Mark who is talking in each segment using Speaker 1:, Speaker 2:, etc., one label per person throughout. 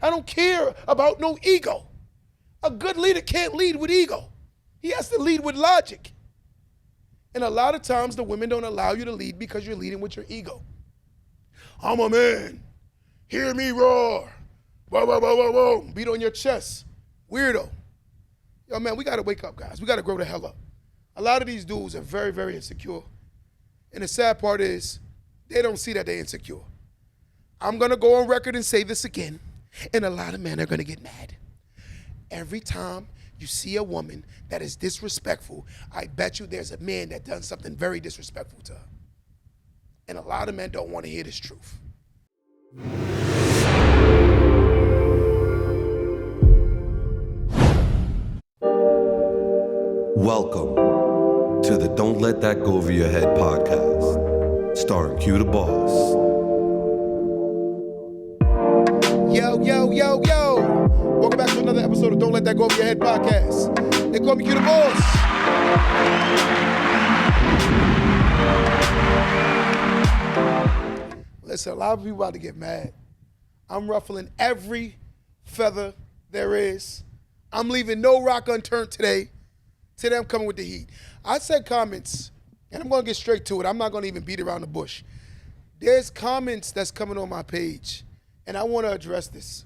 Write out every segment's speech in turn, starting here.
Speaker 1: I don't care about no ego. A good leader can't lead with ego. He has to lead with logic. And a lot of times the women don't allow you to lead because you're leading with your ego. I'm a man. Hear me roar. Whoa, whoa, whoa, whoa, whoa. Beat on your chest. Weirdo. Yo, man, we got to wake up, guys. We got to grow the hell up. A lot of these dudes are very, very insecure. And the sad part is they don't see that they're insecure. I'm going to go on record and say this again, and a lot of men are going to get mad. Every time you see a woman that is disrespectful, I bet you there's a man that done something very disrespectful to her. And a lot of men don't want to hear this truth.
Speaker 2: Welcome to the Don't Let That Go Over Your Head podcast, starring Q the Boss.
Speaker 1: Yo, yo, yo, yo. Welcome back to another episode of Don't Let That Go Over Your Head podcast. They call me Q the Boss. Listen, a lot of people about to get mad. I'm ruffling every feather there is. I'm leaving no rock unturned today. Today I'm coming with the heat. I said comments, and I'm going to get straight to it. I'm not going to even beat around the bush. There's comments that's coming on my page, and I want to address this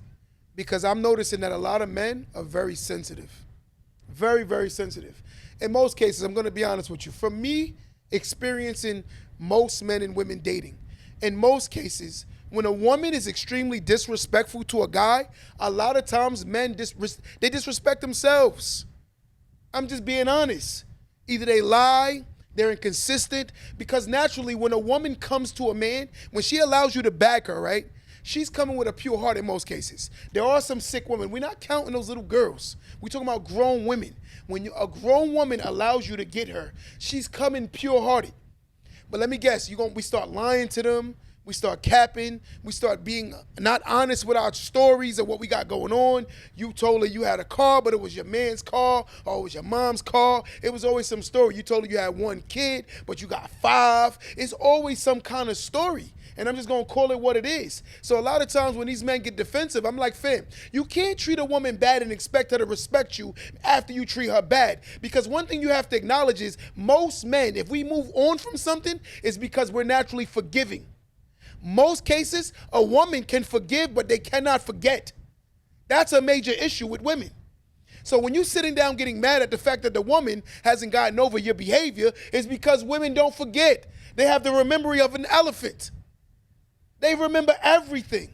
Speaker 1: because I'm noticing that a lot of men are very sensitive. Very, very sensitive. In most cases, I'm going to be honest with you. From me experiencing most men and women dating, in most cases, when a woman is extremely disrespectful to a guy, a lot of times men, they disrespect themselves. I'm just being honest. Either they lie, they're inconsistent, because naturally when a woman comes to a man, when she allows you to bag her, right, she's coming with a pure heart in most cases. There are some sick women. We're not counting those little girls. We're talking about grown women. When a grown woman allows you to get her, she's coming pure-hearted. But let me guess, we start lying to them. We start capping. We start being not honest with our stories of what we got going on. You told her you had a car, but it was your man's car, or it was your mom's car. It was always some story. You told her you had one kid, but you got 5. It's always some kind of story. And I'm just going to call it what it is. So a lot of times when these men get defensive, I'm like, fam, you can't treat a woman bad and expect her to respect you after you treat her bad. Because one thing you have to acknowledge is most men, if we move on from something, is because we're naturally forgiving. Most cases, a woman can forgive, but they cannot forget. That's a major issue with women. So when you're sitting down getting mad at the fact that the woman hasn't gotten over your behavior, it's because women don't forget. They have the memory of an elephant. They remember everything.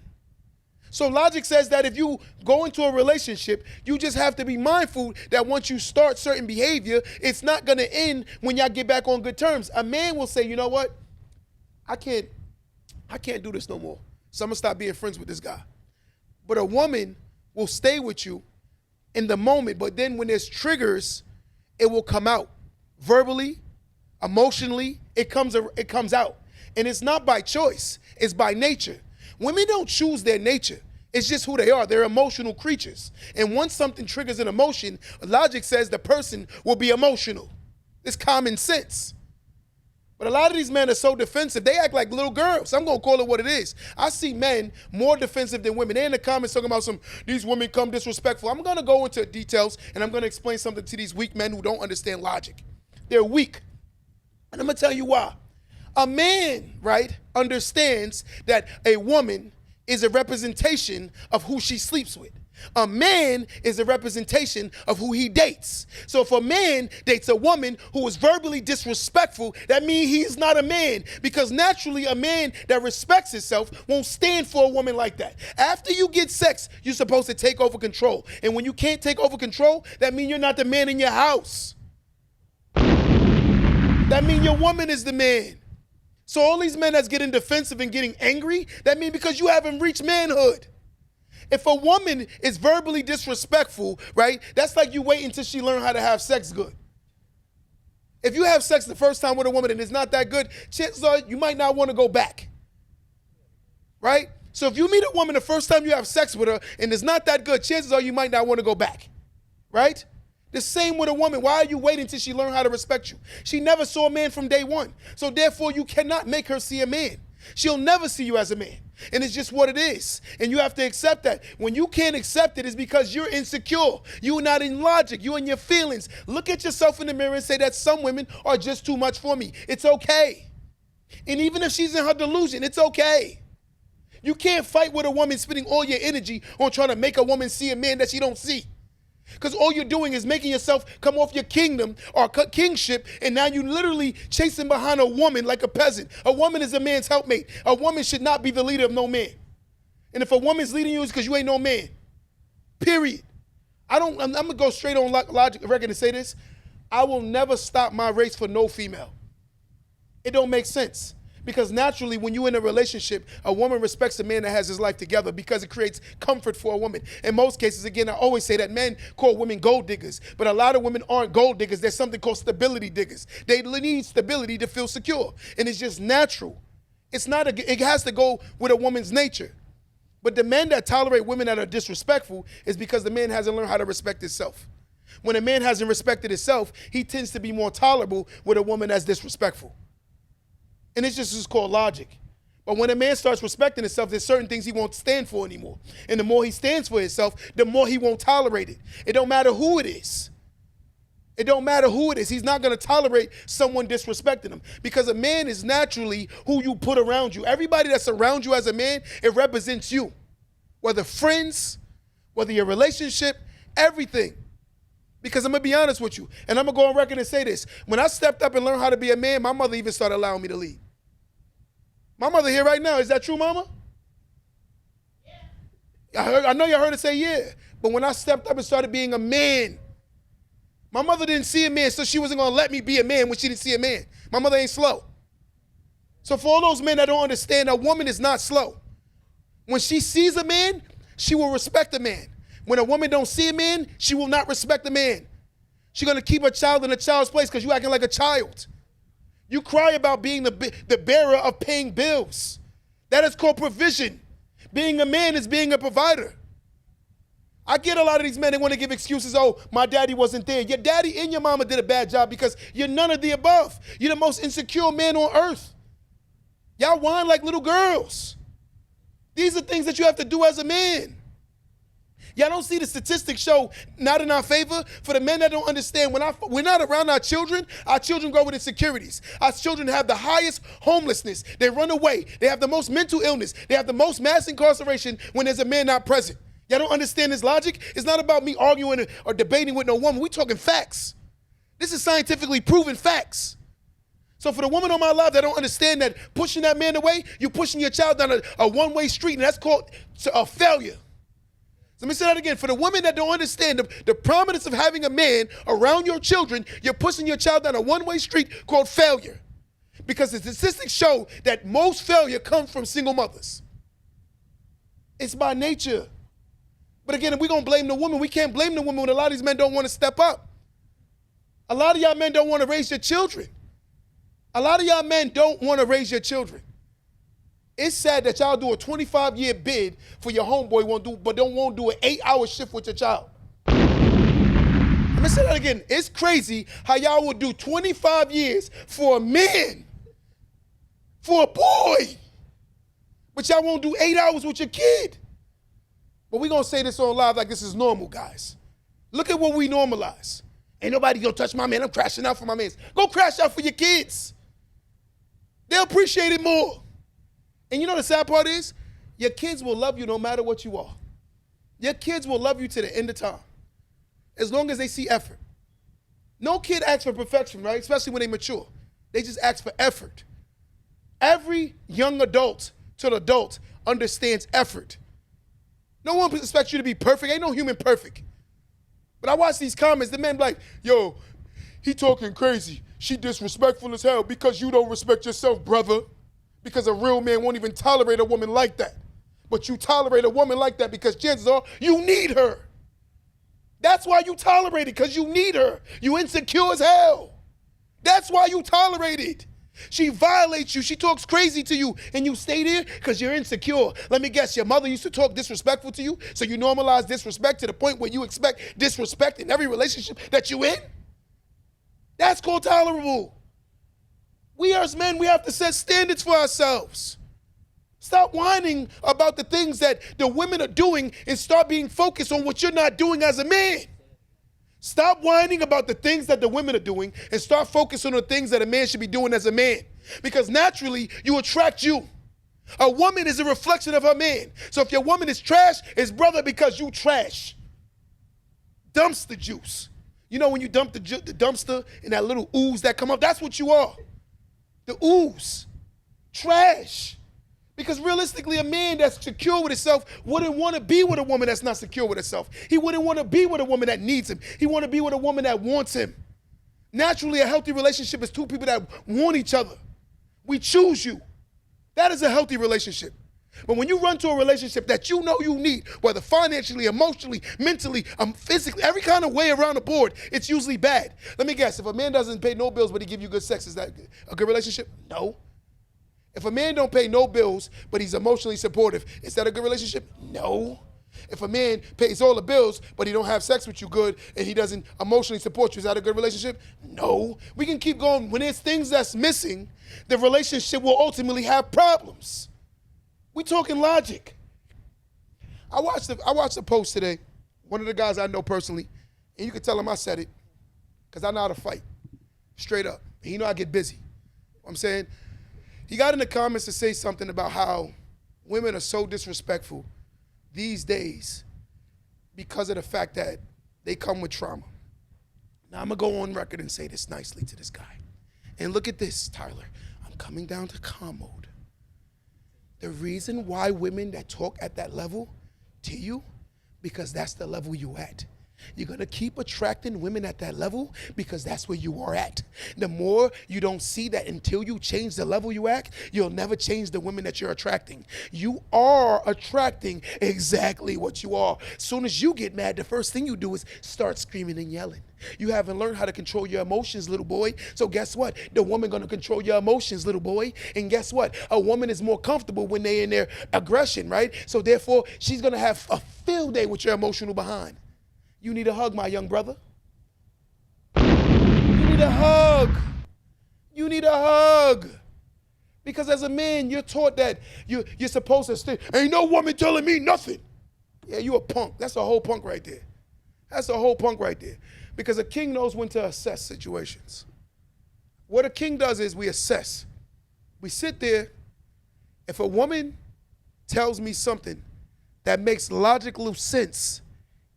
Speaker 1: So logic says that if you go into a relationship, you just have to be mindful that once you start certain behavior, it's not going to end when y'all get back on good terms. A man will say, you know what? I can't do this no more. So I'm going to stop being friends with this guy. But a woman will stay with you in the moment, but then when there's triggers, it will come out. Verbally, emotionally, it comes out. And it's not by choice, it's by nature. Women don't choose their nature. It's just who they are. They're emotional creatures. And once something triggers an emotion, logic says the person will be emotional. It's common sense. But a lot of these men are so defensive, they act like little girls. I'm going to call it what it is. I see men more defensive than women. They're in the comments talking about these women come disrespectful. I'm going to go into details, and I'm going to explain something to these weak men who don't understand logic. They're weak. And I'm going to tell you why. A man, right, understands that a woman is a representation of who she sleeps with. A man is a representation of who he dates. So if a man dates a woman who is verbally disrespectful, that means he's not a man, because naturally a man that respects himself won't stand for a woman like that. After you get sex, you're supposed to take over control. And when you can't take over control, that means you're not the man in your house. That means your woman is the man. So all these men that's getting defensive and getting angry, that means because you haven't reached manhood. If a woman is verbally disrespectful, right, that's like you wait until she learn how to have sex good. If you have sex the first time with a woman and it's not that good, chances are you might not want to go back, right? So if you meet a woman the first time you have sex with her and it's not that good, chances are you might not want to go back, right? The same with a woman. Why are you waiting until she learn how to respect you? She never saw a man from day one. So therefore, you cannot make her see a man. She'll never see you as a man. And it's just what it is. And you have to accept that. When you can't accept it, it's because you're insecure. You're not in logic. You're in your feelings. Look at yourself in the mirror and say that some women are just too much for me. It's okay. And even if she's in her delusion, it's okay. You can't fight with a woman spending all your energy on trying to make a woman see a man that she don't see. Because all you're doing is making yourself come off your kingdom or kingship, and now you're literally chasing behind a woman like a peasant. A woman is a man's helpmate. A woman should not be the leader of no man. And if a woman's leading you, it's because you ain't no man. Period. I'm going to go straight on logic record and say this. I will never stop my race for no female. It don't make sense. Because naturally, when you're in a relationship, a woman respects a man that has his life together because it creates comfort for a woman. In most cases, again, I always say that men call women gold diggers, but a lot of women aren't gold diggers. There's something called stability diggers. They need stability to feel secure, and it's just natural. It has to go with a woman's nature. But the men that tolerate women that are disrespectful is because the man hasn't learned how to respect himself. When a man hasn't respected himself, he tends to be more tolerable with a woman that's disrespectful. And it's just called logic. But when a man starts respecting himself, there's certain things he won't stand for anymore. And the more he stands for himself, the more he won't tolerate it. It don't matter who it is. It don't matter who it is. He's not going to tolerate someone disrespecting him. Because a man is naturally who you put around you. Everybody that's around you as a man, it represents you. Whether friends, whether your relationship, everything. Because I'm going to be honest with you, and I'm going to go on record and say this. When I stepped up and learned how to be a man, my mother even started allowing me to lead. My mother here right now. Is that true, mama? Yeah. I know you heard her say yeah. But when I stepped up and started being a man, my mother didn't see a man, so she wasn't going to let me be a man when she didn't see a man. My mother ain't slow. So for all those men that don't understand, a woman is not slow. When she sees a man, she will respect a man. When a woman don't see a man, she will not respect a man. She's going to keep a child in a child's place because you acting like a child. You cry about being the bearer of paying bills. That is called provision. Being a man is being a provider. I get a lot of these men, they want to give excuses. Oh, my daddy wasn't there. Your daddy and your mama did a bad job because you're none of the above. You're the most insecure man on earth. Y'all whine like little girls. These are things that you have to do as a man. Y'all don't see the statistics show not in our favor. For the men that don't understand, when we're not around our children grow with insecurities. Our children have the highest homelessness. They run away. They have the most mental illness. They have the most mass incarceration when there's a man not present. Y'all don't understand this logic? It's not about me arguing or debating with no woman. We're talking facts. This is scientifically proven facts. So for the woman on my life that don't understand that pushing that man away, you're pushing your child down a one-way street, and that's called a failure. Let me say that again. For the women that don't understand the prominence of having a man around your children, you're pushing your child down a one-way street called failure. Because the statistics show that most failure comes from single mothers. It's by nature. But again, if we're going to blame the woman, we can't blame the woman when a lot of these men don't want to step up. A lot of y'all men don't want to raise your children. A lot of y'all men don't want to raise your children. It's sad that y'all do a 25-year bid for your homeboy, but won't do an 8-hour shift with your child. Let me say that again. It's crazy how y'all would do 25 years for a man, for a boy, but y'all won't do 8 hours with your kid. But we're going to say this on live like this is normal, guys. Look at what we normalize. Ain't nobody going to touch my man. I'm crashing out for my man. Go crash out for your kids. They'll appreciate it more. And you know the sad part is, your kids will love you no matter what you are. Your kids will love you to the end of time, as long as they see effort. No kid asks for perfection, right? Especially when they mature. They just ask for effort. Every young adult to the adult understands effort. No one expects you to be perfect. Ain't no human perfect. But I watch these comments, the men be like, yo, he talking crazy. She disrespectful as hell because you don't respect yourself, brother. Because a real man won't even tolerate a woman like that. But you tolerate a woman like that because chances are you need her. That's why you tolerate it, because you need her. You insecure as hell. That's why you tolerate it. She violates you. She talks crazy to you, and you stay there because you're insecure. Let me guess, your mother used to talk disrespectful to you, so you normalize disrespect to the point where you expect disrespect in every relationship that you're in? That's called tolerable. We as men, we have to set standards for ourselves. Stop whining about the things that the women are doing and start being focused on what you're not doing as a man. Stop whining about the things that the women are doing and start focusing on the things that a man should be doing as a man. Because naturally, you attract you. A woman is a reflection of her man. So if your woman is trash, it's brother because you trash. Dumpster juice. You know when you dump the dumpster and that little ooze that come up, that's what you are. The ooze. Trash. Because realistically, a man that's secure with himself wouldn't want to be with a woman that's not secure with herself. He wouldn't want to be with a woman that needs him. He want to be with a woman that wants him. Naturally, a healthy relationship is two people that want each other. We choose you. That is a healthy relationship. But when you run to a relationship that you know you need, whether financially, emotionally, mentally, physically, every kind of way around the board, it's usually bad. Let me guess, if a man doesn't pay no bills but he give you good sex, is that a good relationship? No. If a man don't pay no bills, but he's emotionally supportive, is that a good relationship? No. If a man pays all the bills, but he don't have sex with you good, and he doesn't emotionally support you, is that a good relationship? No. We can keep going. When there's things that's missing, the relationship will ultimately have problems. We talking logic. I watched a post today, one of the guys I know personally, and you can tell him I said it, because I know how to fight, straight up. And you know I get busy. You know what I'm saying? He got in the comments to say something about how women are so disrespectful these days because of the fact that they come with trauma. Now, I'm going to go on record and say this nicely to this guy. And look at this, Tyler. I'm coming down to calm mode. The reason why women that talk at that level to you, because that's the level you at. You're going to keep attracting women at that level because that's where you are at. The more you don't see that until you change the level you at, you'll never change the women that you're attracting. You are attracting exactly what you are. As soon as you get mad, the first thing you do is start screaming and yelling. You haven't learned how to control your emotions, little boy. So guess what? The woman going to control your emotions, little boy. And guess what? A woman is more comfortable when they're in their aggression, right? So therefore, she's going to have a field day with your emotional behind. You need a hug, my young brother. You need a hug. You need a hug. Because as a man, you're taught that you're supposed to stay. Ain't no woman telling me nothing. Yeah, you a punk. That's a whole punk right there. That's a whole punk right there. Because a king knows when to assess situations. What a king does is we assess. We sit there. If a woman tells me something that makes logical sense,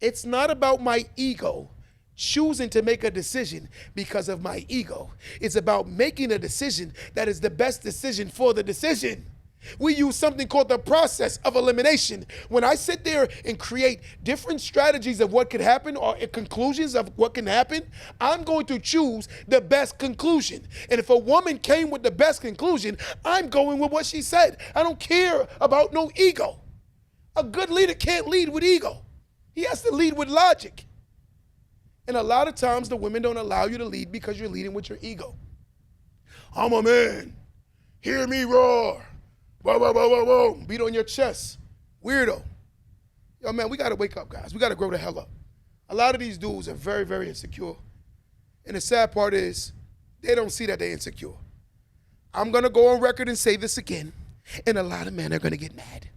Speaker 1: it's not about my ego choosing to make a decision because of my ego. It's about making a decision that is the best decision for the decision. We use something called the process of elimination. When I sit there and create different strategies of what could happen or conclusions of what can happen, I'm going to choose the best conclusion. And if a woman came with the best conclusion, I'm going with what she said. I don't care about no ego. A good leader can't lead with ego. He has to lead with logic. And a lot of times the women don't allow you to lead because you're leading with your ego. I'm a man. Hear me roar. Whoa, whoa, whoa, whoa, whoa. Beat on your chest. Weirdo. Yo, man, we got to wake up, guys. We got to grow the hell up. A lot of these dudes are very, very insecure. And the sad part is they don't see that they're insecure. I'm going to go on record and say this again. And a lot of men are going to get mad.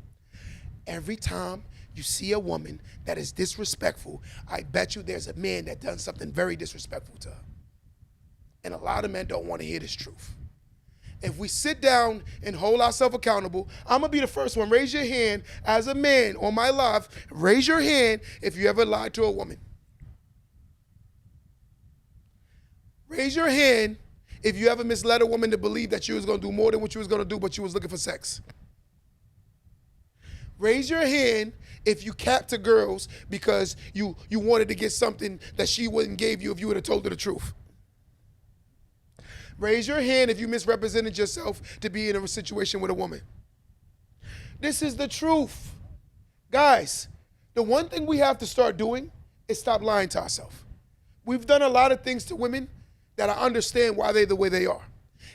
Speaker 1: Every time you see a woman that is disrespectful, I bet you there's a man that done something very disrespectful to her. And a lot of men don't want to hear this truth. If we sit down and hold ourselves accountable, I'm going to be the first one. Raise your hand as a man on my live. Raise your hand if you ever lied to a woman. Raise your hand if you ever misled a woman to believe that she was going to do more than what she was going to do, but she was looking for sex. Raise your hand if you capped to girls because you wanted to get something that she wouldn't give you if you would have told her the truth. Raise your hand if you misrepresented yourself to be in a situation with a woman. This is the truth. Guys, the one thing we have to start doing is stop lying to ourselves. We've done a lot of things to women that I understand why they're the way they are.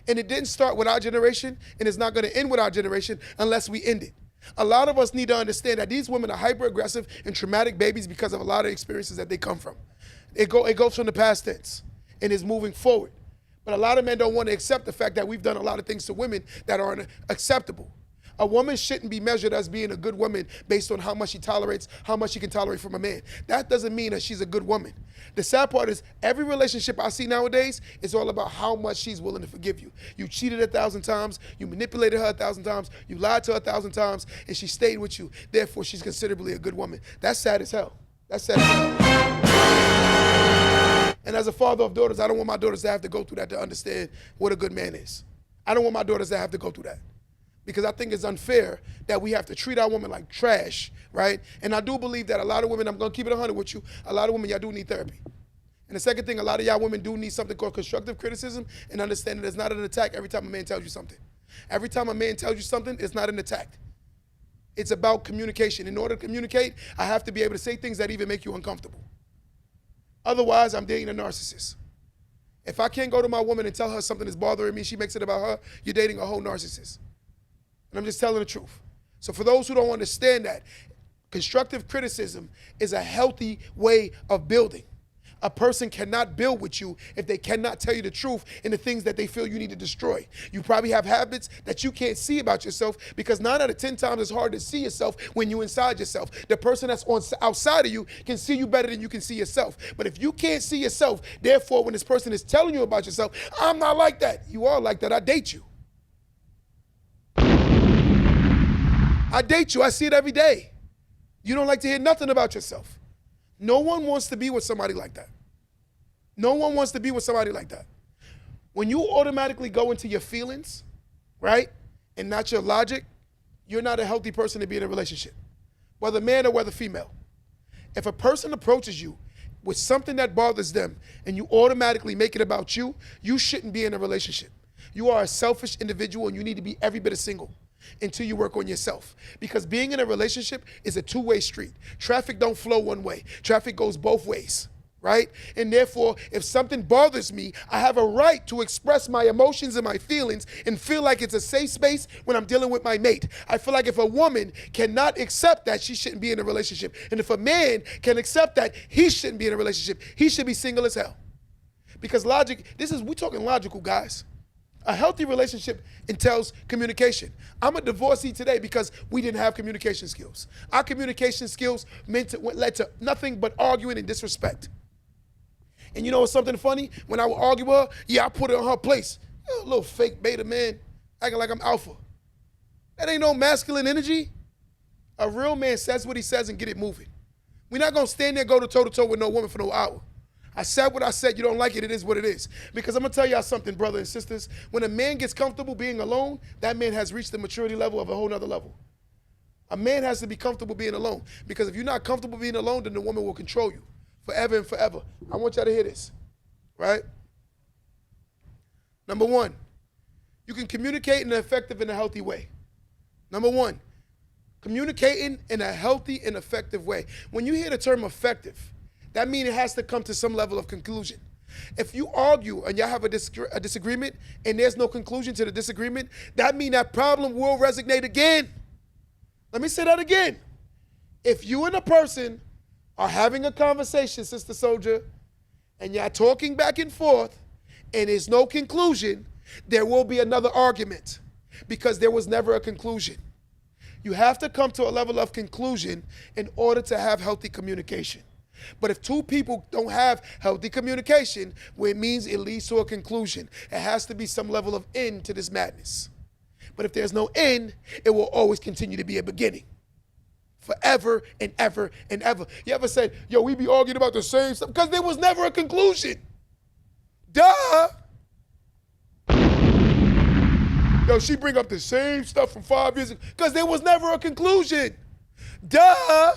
Speaker 1: And it didn't start with our generation, and it's not going to end with our generation unless we end it. A lot of us need to understand that these women are hyper-aggressive and traumatic babies because of a lot of experiences that they come from. It goes from the past tense and is moving forward. But a lot of men don't want to accept the fact that we've done a lot of things to women that aren't acceptable. A woman shouldn't be measured as being a good woman based on how much she tolerates, how much she can tolerate from a man. That doesn't mean that she's a good woman. The sad part is every relationship I see nowadays is all about how much she's willing to forgive you. You cheated 1,000 times, you manipulated her 1,000 times, you lied to her 1,000 times, and she stayed with you. Therefore, she's considerably a good woman. That's sad as hell. That's sad as hell. And as a father of daughters, I don't want my daughters to have to go through that to understand what a good man is. I don't want my daughters to have to go through that. Because I think it's unfair that we have to treat our women like trash, right? And I do believe that a lot of women, I'm going to keep it 100 with you, a lot of women, y'all do need therapy. And the second thing, a lot of y'all women do need something called constructive criticism and understanding it's not an attack every time a man tells you something. Every time a man tells you something, it's not an attack. It's about communication. In order to communicate, I have to be able to say things that even make you uncomfortable. Otherwise, I'm dating a narcissist. If I can't go to my woman and tell her something is bothering me, she makes it about her, you're dating a whole narcissist. And I'm just telling the truth. So for those who don't understand that, constructive criticism is a healthy way of building. A person cannot build with you if they cannot tell you the truth in the things that they feel you need to destroy. You probably have habits that you can't see about yourself because 9 out of 10 times it's hard to see yourself when you're inside yourself. The person that's outside of you can see you better than you can see yourself. But if you can't see yourself, therefore when this person is telling you about yourself, I'm not like that. You are like that. I date you. I date you. I see it every day. You don't like to hear nothing about yourself. No one wants to be with somebody like that. No one wants to be with somebody like that. When you automatically go into your feelings, right, and not your logic, you're not a healthy person to be in a relationship, whether man or whether female. If a person approaches you with something that bothers them and you automatically make it about you, you shouldn't be in a relationship. You are a selfish individual and you need to be every bit of single until you work on yourself. Because being in a relationship is a two-way street. Traffic don't flow one way. Traffic goes both ways, right? And therefore, if something bothers me, I have a right to express my emotions and my feelings and feel like it's a safe space when I'm dealing with my mate. I feel like if a woman cannot accept that, she shouldn't be in a relationship. And if a man can accept that, he shouldn't be in a relationship. He should be single as hell. Because logic, we're talking logical, guys. A healthy relationship entails communication. I'm a divorcee today because we didn't have communication skills. Our communication skills led to nothing but arguing and disrespect. And you know what's something funny? When I would argue with her, I put her in her place. You know, a little fake beta man, acting like I'm alpha. That ain't no masculine energy. A real man says what he says and get it moving. We're not gonna stand there go to toe-to-toe with no woman for no hour. I said what I said. You don't like it, it is what it is. Because I'm going to tell y'all something, brothers and sisters. When a man gets comfortable being alone, that man has reached the maturity level of a whole nother level. A man has to be comfortable being alone. Because if you're not comfortable being alone, then the woman will control you forever and forever. I want y'all to hear this, right? Number one, you can communicate in an effective and a healthy way. Number one, communicating in a healthy and effective way. When you hear the term effective, that means it has to come to some level of conclusion. If you argue and y'all have a disagreement and there's no conclusion to the disagreement, that means that problem will resonate again. Let me say that again. If you and a person are having a conversation, Sister Soldier, and y'all talking back and forth and there's no conclusion, there will be another argument because there was never a conclusion. You have to come to a level of conclusion in order to have healthy communication. But if two people don't have healthy communication, well, it means it leads to a conclusion. It has to be some level of end to this madness. But if there's no end, it will always continue to be a beginning. Forever and ever and ever. You ever said, yo, we be arguing about the same stuff? Because there was never a conclusion. Duh. Yo, she bring up the same stuff from 5 years ago. Because there was never a conclusion. Duh.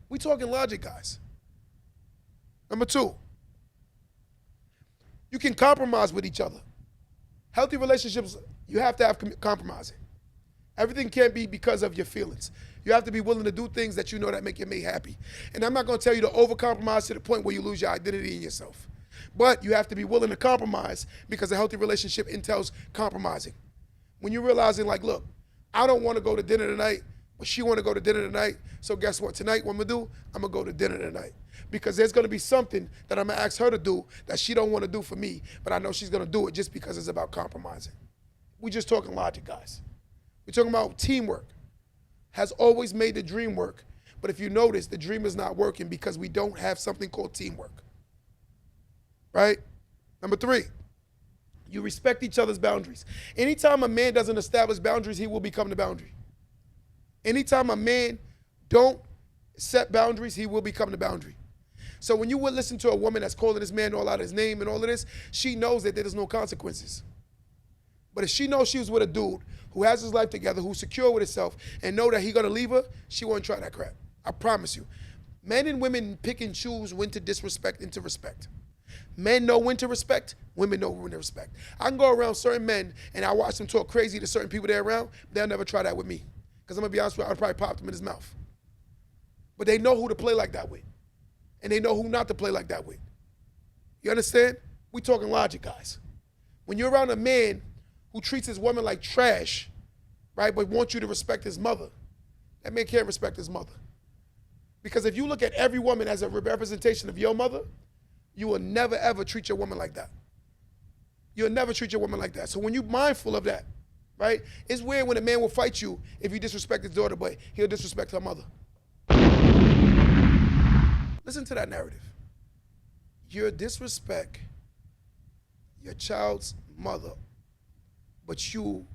Speaker 1: We talking logic, guys. Number two, you can compromise with each other. Healthy relationships, you have to have compromising. Everything can't be because of your feelings. You have to be willing to do things that you know that make your mate happy. And I'm not going to tell you to overcompromise to the point where you lose your identity in yourself. But you have to be willing to compromise because a healthy relationship entails compromising. When you're realizing, like, look, I don't want to go to dinner tonight, but she want to go to dinner tonight. So guess what? Tonight, what I'm going to do? I'm going to go to dinner tonight. Because there's going to be something that I'm going to ask her to do that she don't want to do for me, but I know she's going to do it just because it's about compromising. We just talking logic, guys. We're talking about teamwork. Has always made the dream work. But if you notice, the dream is not working because we don't have something called teamwork. Right? Number 3, you respect each other's boundaries. Anytime a man doesn't establish boundaries, he will become the boundary. Anytime a man don't set boundaries, he will become the boundary. So when you would listen to a woman that's calling this man all out his name and all of this, she knows that there's no consequences. But if she knows she was with a dude who has his life together, who's secure with himself, and know that he's going to leave her, she won't try that crap. I promise you. Men and women pick and choose when to disrespect and to respect. Men know when to respect, women know when to respect. I can go around certain men and I watch them talk crazy to certain people they're around. They'll never try that with me. Because I'm going to be honest with you, I'd probably pop them in his mouth. But they know who to play like that with. And they know who not to play like that with. You understand? We talking logic, guys. When you're around a man who treats his woman like trash, right, but wants you to respect his mother, that man can't respect his mother. Because if you look at every woman as a representation of your mother, you will never, ever treat your woman like that. You'll never treat your woman like that. So when you're mindful of that, right, it's weird when a man will fight you if you disrespect his daughter, but he'll disrespect her mother. Listen to that narrative. You disrespect your child's mother, but you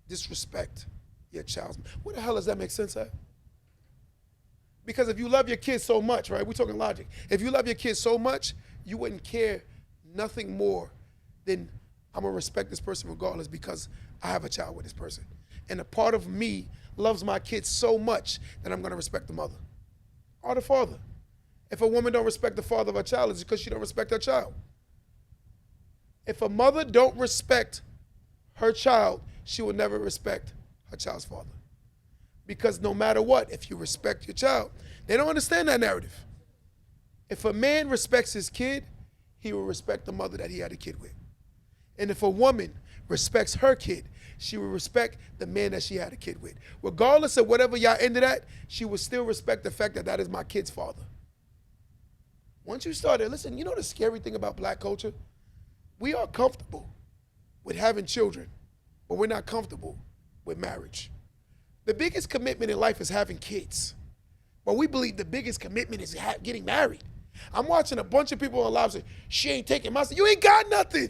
Speaker 1: disrespect your child's mother. What the hell does that make sense at? Because if you love your kids so much, right, we're talking logic. If you love your kids so much, you wouldn't care nothing more than I'm going to respect this person regardless because I have a child with this person. And a part of me loves my kids so much that I'm going to respect the mother or the father. If a woman don't respect the father of her child, it's because she don't respect her child. If a mother don't respect her child, she will never respect her child's father. Because no matter what, if you respect your child, they don't understand that narrative. If a man respects his kid, he will respect the mother that he had a kid with. And if a woman respects her kid, she will respect the man that she had a kid with. Regardless of whatever y'all ended at, she will still respect the fact that that is my kid's father. Once you start there, listen, you know the scary thing about black culture? We are comfortable with having children, but we're not comfortable with marriage. The biggest commitment in life is having kids. But we believe the biggest commitment is getting married. I'm watching a bunch of people on live say, she ain't taking my son. You ain't got nothing.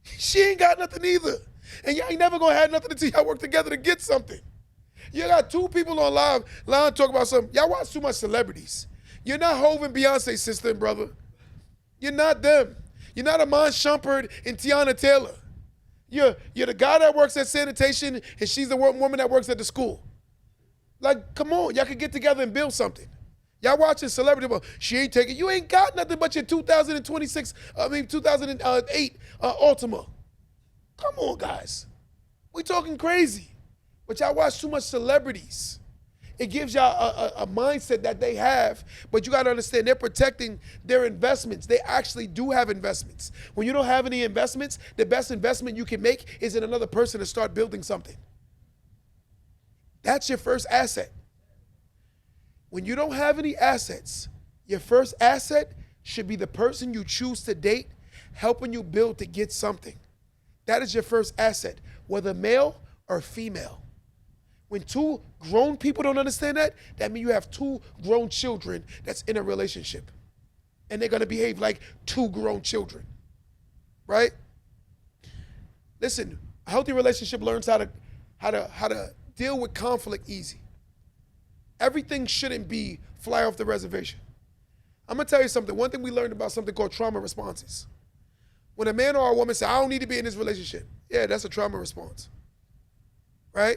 Speaker 1: She ain't got nothing either. And y'all ain't never gonna have nothing until y'all work together to get something. You got 2 people on live talk about something. Y'all watch too much celebrities. You're not Hov and Beyonce's sister and brother. You're not them. You're not Amon Shumpert and Tiana Taylor. You're the guy that works at sanitation and she's the woman that works at the school. Like, come on, y'all can get together and build something. Y'all watching celebrity, but she ain't taking, you ain't got nothing but your 2008 Altima. Come on, guys. We talking crazy. But y'all watch too much celebrities. It gives y'all a mindset that they have, but you got to understand they're protecting their investments. They actually do have investments. When you don't have any investments, the best investment you can make is in another person to start building something. That's your first asset. When you don't have any assets, your first asset should be the person you choose to date, helping you build to get something. That is your first asset, whether male or female. When 2 grown people don't understand that, that means you have 2 grown children that's in a relationship. And they're gonna behave like 2 grown children, right? Listen, a healthy relationship learns how to deal with conflict easy. Everything shouldn't be fly off the reservation. I'm gonna tell you something. One thing we learned about something called trauma responses. When a man or a woman say, I don't need to be in this relationship, yeah, that's a trauma response, right?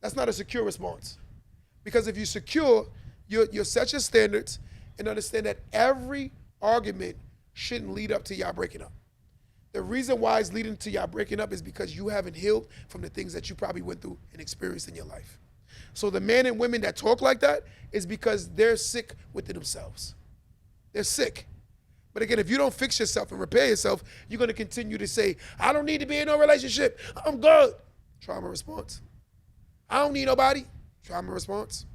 Speaker 1: That's not a secure response. Because if you're secure, you'll set your standards and understand that every argument shouldn't lead up to y'all breaking up. The reason why it's leading to y'all breaking up is because you haven't healed from the things that you probably went through and experienced in your life. So the men and women that talk like that is because they're sick within themselves. They're sick. But again, if you don't fix yourself and repair yourself, you're going to continue to say, I don't need to be in no relationship. I'm good. Trauma response. I don't need nobody. Trauma response.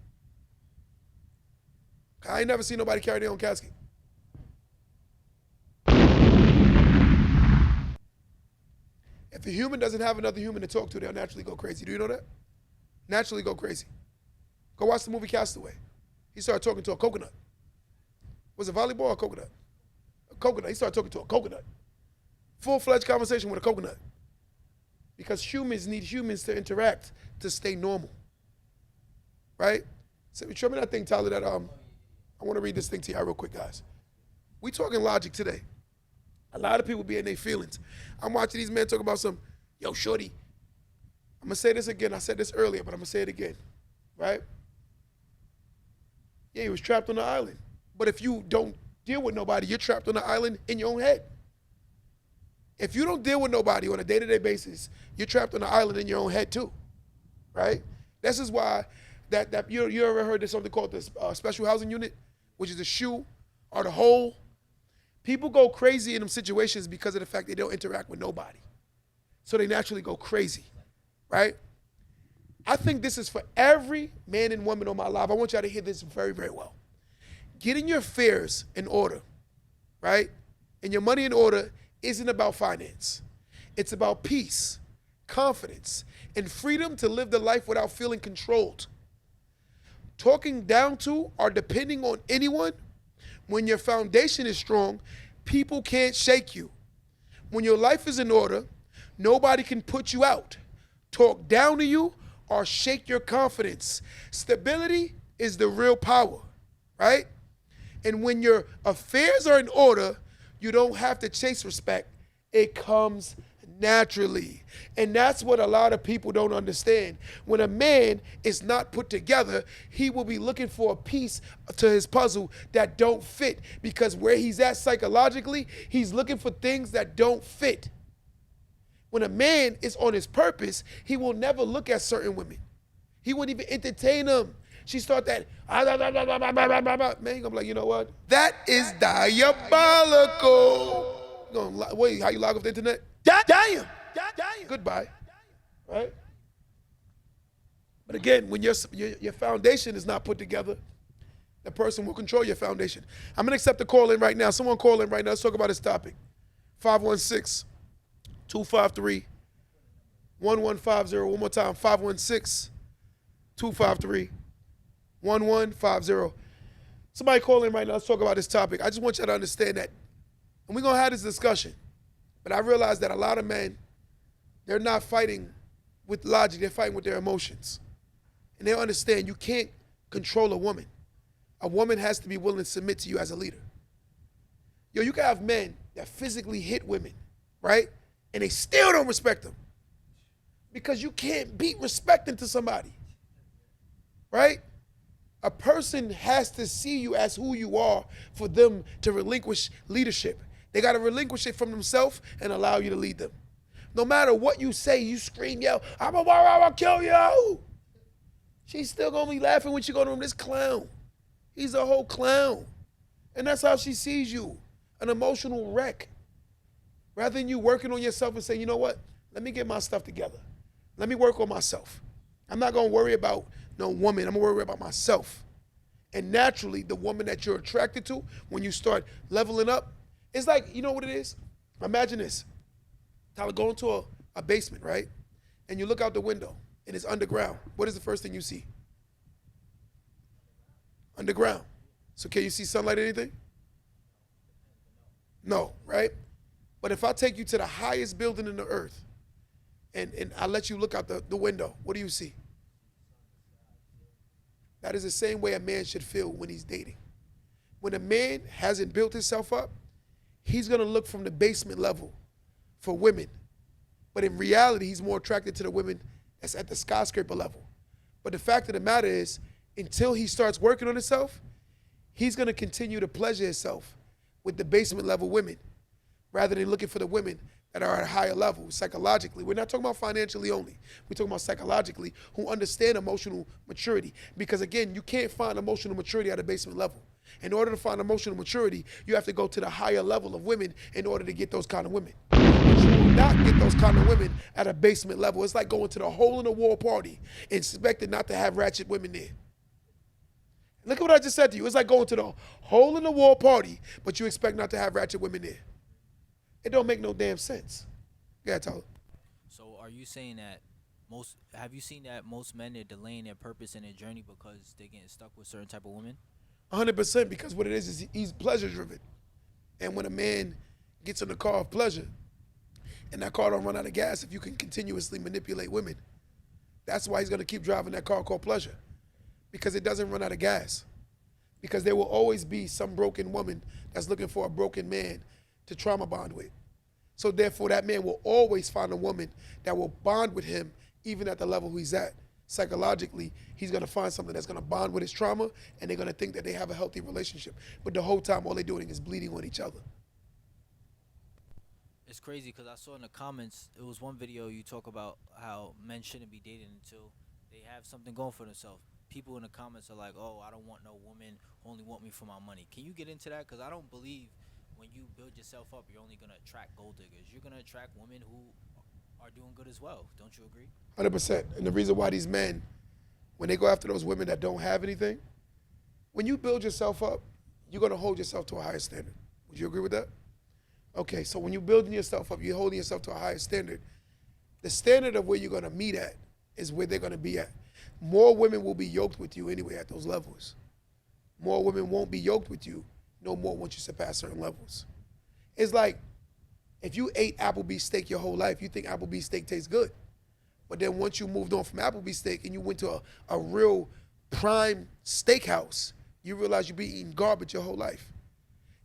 Speaker 1: I ain't never seen nobody carry their own casket. If If a human doesn't have another human to talk to, they'll naturally go crazy. Do you know that? Naturally go crazy. Go watch the movie Castaway. He started talking to a coconut. Was it volleyball or coconut? A coconut. He started talking to a coconut. Full-fledged conversation with a coconut. Because humans need humans to interact to stay normal. Right? So show me that thing, Tyler, that I want to read this thing to you real quick, guys. We talking logic today. A lot of people be in their feelings. I'm watching these men talk about some, yo, shorty. I'm going to say this again. I said this earlier, but I'm going to say it again. Right? Yeah, he was trapped on the island. But if you don't deal with nobody, you're trapped on the island in your own head. If you don't deal with nobody on a day-to-day basis, you're trapped on the island in your own head too. Right? This is why that you ever heard of something called the special housing unit, which is the shoe or the hole? People go crazy in them situations because of the fact they don't interact with nobody. So they naturally go crazy, right? I think this is for every man and woman on my live. I want y'all to hear this very, very well. Getting your affairs in order, right? And your money in order isn't about finance. It's about peace, confidence, and freedom to live the life without feeling controlled. Talking down to or depending on anyone, when your foundation is strong, people can't shake you. When your life is in order, nobody can put you out, talk down to you, or shake your confidence. Stability is the real power, right? And when your affairs are in order, you don't have to chase respect. It comes naturally. And that's what a lot of people don't understand. When a man is not put together, he will be looking for a piece to his puzzle that don't fit, because where he's at psychologically, he's looking for things that don't fit. When a man is on his purpose, he will never look at certain women. He wouldn't even entertain them. She start that, man, he gonna be like, you know what? That is diabolical. Wait, how you log off the internet? Damn. Goodbye. Right? But again, when your foundation is not put together, the person will control your foundation. I'm going to accept the call in right now. Someone call in right now. Let's talk about this topic. 516-253-1150. One more time, 516-253-1150. Somebody call in right now. Let's talk about this topic. I just want you to understand that, and we're going to have this discussion. But I realize that a lot of men, they're not fighting with logic, they're fighting with their emotions. And they understand you can't control a woman. A woman has to be willing to submit to you as a leader. Yo, you can have men that physically hit women, right? And they still don't respect them. Because you can't beat respect into somebody, right? A person has to see you as who you are for them to relinquish leadership. They got to relinquish it from themselves and allow you to lead them. No matter what you say, you scream, yell, I'm gonna kill you. She's still going to be laughing when she go to him, this clown. He's a whole clown. And that's how she sees you, an emotional wreck. Rather than you working on yourself and saying, you know what, let me get my stuff together. Let me work on myself. I'm not going to worry about no woman. I'm going to worry about myself. And naturally, the woman that you're attracted to, when you start leveling up, it's like, you know what it is? Imagine this. Tyler, go into a basement, right? And you look out the window, and it's underground. What is the first thing you see? Underground. So can you see sunlight or anything? No, right? But if I take you to the highest building in the earth, and I let you look out the window, what do you see? That is the same way a man should feel when he's dating. When a man hasn't built himself up, he's going to look from the basement level for women. But in reality, he's more attracted to the women that's at the skyscraper level. But the fact of the matter is, until he starts working on himself, he's going to continue to pleasure himself with the basement level women rather than looking for the women that are at a higher level psychologically. We're not talking about financially only. We're talking about psychologically, who understand emotional maturity. Because again, you can't find emotional maturity at a basement level. In order to find emotional maturity, you have to go to the higher level of women in order to get those kind of women. But you will not get those kind of women at a basement level. It's like going to the hole in the wall party and expecting not to have ratchet women there. Look at what I just said to you. It's like going to the hole in the wall party, but you expect not to have ratchet women there. It don't make no damn sense. Yeah, Tyler.
Speaker 3: are you saying that have you seen that most men are delaying their purpose and their journey because they're getting stuck with certain type of women?
Speaker 1: 100%, because what it is he's pleasure driven. And when a man gets in the car of pleasure and that car don't run out of gas, if you can continuously manipulate women, that's why he's going to keep driving that car called pleasure, because it doesn't run out of gas. Because there will always be some broken woman that's looking for a broken man to trauma bond with. So therefore, that man will always find a woman that will bond with him even at the level he's at. Psychologically, he's going to find something that's going to bond with his trauma, and they're going to think that they have a healthy relationship. But the whole time, all they're doing is bleeding on each other.
Speaker 3: It's crazy because I saw in the comments, it was one video you talk about how men shouldn't be dating until they have something going for themselves. People in the comments are like, oh, I don't want no woman who only want me for my money. Can you get into that? Because I don't believe when you build yourself up, you're only going to attract gold diggers. You're going to attract women who are doing good as well. Don't you agree?
Speaker 1: 100%. And the reason why these men, when they go after those women that don't have anything, when you build yourself up, you're going to hold yourself to a higher standard. Would you agree with that? Okay, so when you're building yourself up, you're holding yourself to a higher standard. The standard of where you're going to meet at is where they're going to be at. More women will be yoked with you anyway at those levels. More women won't be yoked with you no more once you surpass certain levels. It's like if you ate Applebee's steak your whole life, you think Applebee's steak tastes good. But then once you moved on from Applebee's steak and you went to a real prime steakhouse, you realize you've been eating garbage your whole life.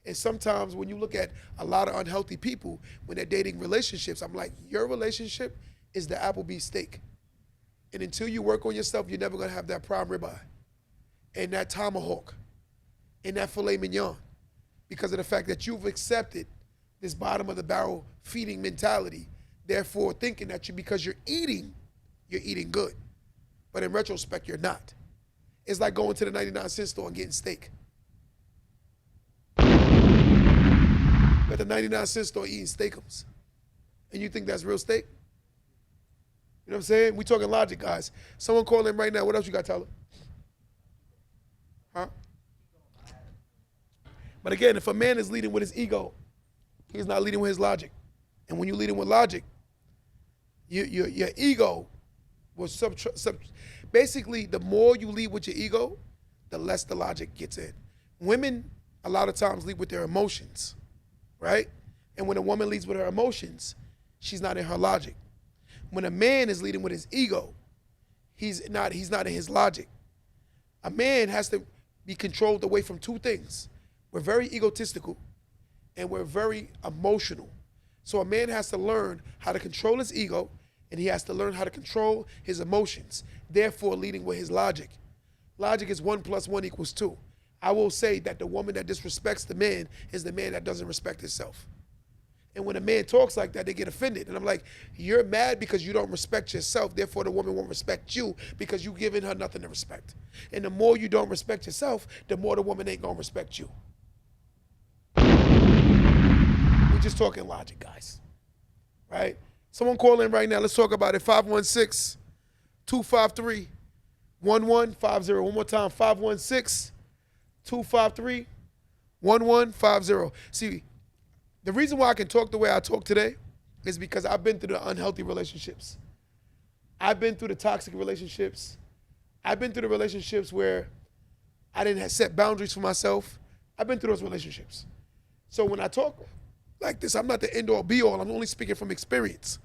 Speaker 1: And sometimes when you look at a lot of unhealthy people, when they're dating relationships, I'm like, your relationship is the Applebee's steak. And until you work on yourself, you're never gonna have that prime ribeye and that tomahawk and that filet mignon, because of the fact that you've accepted this bottom of the barrel feeding mentality, therefore thinking that because you're eating good. But in retrospect, you're not. It's like going to the 99-cent store and getting steak. At the 99-cent store eating steakums. And you think that's real steak? You know what I'm saying? We talking logic, guys. Someone call in right now. What else you got, Tyler? Huh? But again, if a man is leading with his ego, he's not leading with his logic. And when you're leading with logic, your ego will basically, the more you lead with your ego, the less the logic gets in. Women, a lot of times, lead with their emotions, right? And when a woman leads with her emotions, she's not in her logic. When a man is leading with his ego, he's not in his logic. A man has to be controlled away from two things. We're very egotistical and we're very emotional. So a man has to learn how to control his ego, and he has to learn how to control his emotions, therefore leading with his logic. Logic is 1 + 1 = 2. I will say that the woman that disrespects the man is the man that doesn't respect himself. And when a man talks like that, they get offended. And I'm like, you're mad because you don't respect yourself, therefore the woman won't respect you because you've given her nothing to respect. And the more you don't respect yourself, the more the woman ain't gonna respect you. We're just talking logic, guys, right? Someone call in right now. Let's talk about it. 516-253-1150. One more time, 516-253-1150. See, the reason why I can talk the way I talk today is because I've been through the unhealthy relationships. I've been through the toxic relationships. I've been through the relationships where I didn't set boundaries for myself. I've been through those relationships. So when I talk like this, I'm not the end-all be-all. I'm only speaking from experience.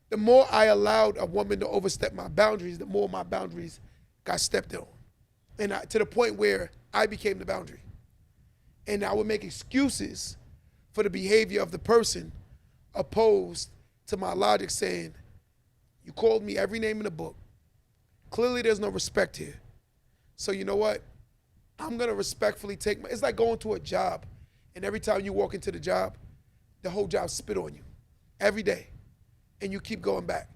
Speaker 1: The more I allowed a woman to overstep my boundaries, the more my boundaries got stepped on. And to the point where I became the boundary. And I would make excuses for the behavior of the person opposed to my logic saying, you called me every name in the book. Clearly there's no respect here. So you know what? I'm gonna respectfully it's like going to a job, and every time you walk into the job, the whole job spit on you every day, and you keep going back,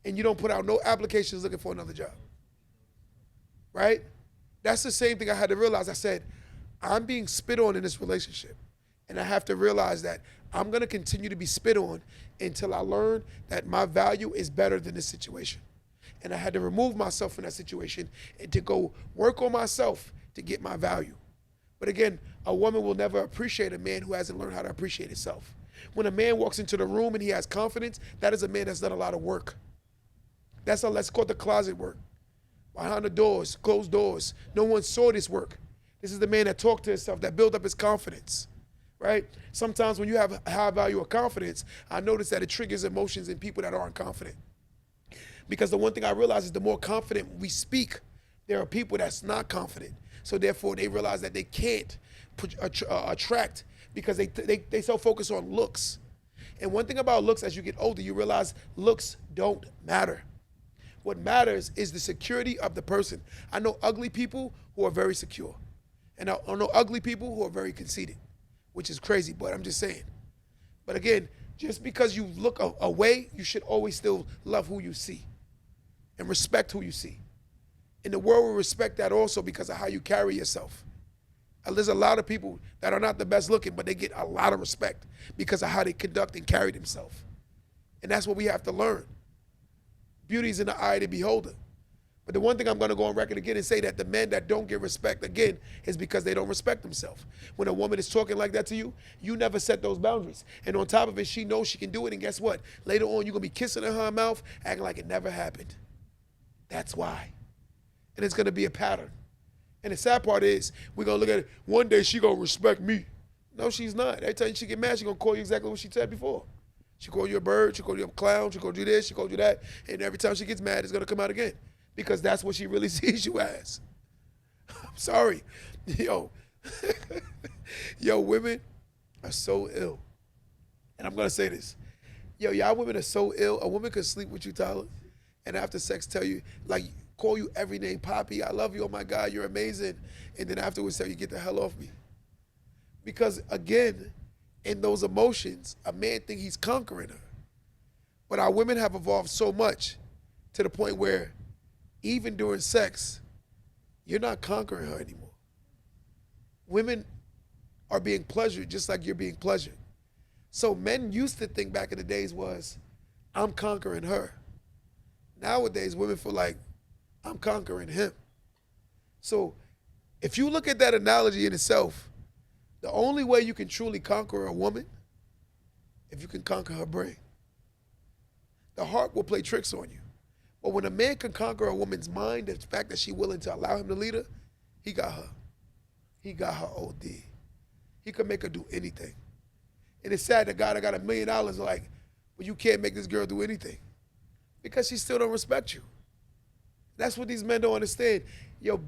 Speaker 1: and you don't put out no applications looking for another job, right? That's the same thing I had to realize. I said, I'm being spit on in this relationship, and I have to realize that I'm gonna continue to be spit on until I learn that my value is better than this situation. And I had to remove myself from that situation and to go work on myself to get my value. But again, a woman will never appreciate a man who hasn't learned how to appreciate himself. When a man walks into the room and he has confidence, that is a man that's done a lot of work. That's called the closet work. Behind the doors, closed doors. No one saw this work. This is the man that talked to himself, that built up his confidence, right? Sometimes when you have a high value of confidence, I notice that it triggers emotions in people that aren't confident. Because the one thing I realize is the more confident we speak, there are people that's not confident. So therefore, they realize that they can't attract because they so focus on looks. And one thing about looks, as you get older, you realize looks don't matter. What matters is the security of the person. I know ugly people who are very secure. And I know ugly people who are very conceited, which is crazy, but I'm just saying. But again, just because you look away, you should always still love who you see and respect who you see. And the world will respect that also because of how you carry yourself. And there's a lot of people that are not the best looking, but they get a lot of respect because of how they conduct and carry themselves. And that's what we have to learn. Beauty is in the eye of the beholder. But the one thing I'm going to go on record again and say that the men that don't get respect, again, is because they don't respect themselves. When a woman is talking like that to you, you never set those boundaries. And on top of it, she knows she can do it. And guess what? Later on, you're going to be kissing in her mouth, acting like it never happened. That's why. And it's going to be a pattern. And the sad part is, we're going to look at it, one day she going to respect me. No, she's not. Every time she get mad, she's going to call you exactly what she said before. She called you a bird, she called you a clown, she called you this, she called you that. And every time she gets mad, it's going to come out again. Because that's what she really sees you as. I'm sorry. Yo, women are so ill. And I'm going to say this. Yo, y'all women are so ill. A woman could sleep with you, Tyler, and after sex tell you, like, call you every name, Poppy, I love you, oh my God, you're amazing. And then afterwards tell you, get the hell off me. Because again, in those emotions, a man thinks he's conquering her. But our women have evolved so much to the point where even during sex, you're not conquering her anymore. Women are being pleasured just like you're being pleasured. So men used to think back in the days was, I'm conquering her. Nowadays, women feel like, I'm conquering him. So if you look at that analogy in itself, the only way you can truly conquer a woman, if you can conquer her brain. The heart will play tricks on you. But when a man can conquer a woman's mind, the fact that she's willing to allow him to lead her, he got her. He got her OD. He could make her do anything. And it's sad that God, I got $1 million, like, but you can't make this girl do anything because she still don't respect you. That's what these men don't understand. Yo,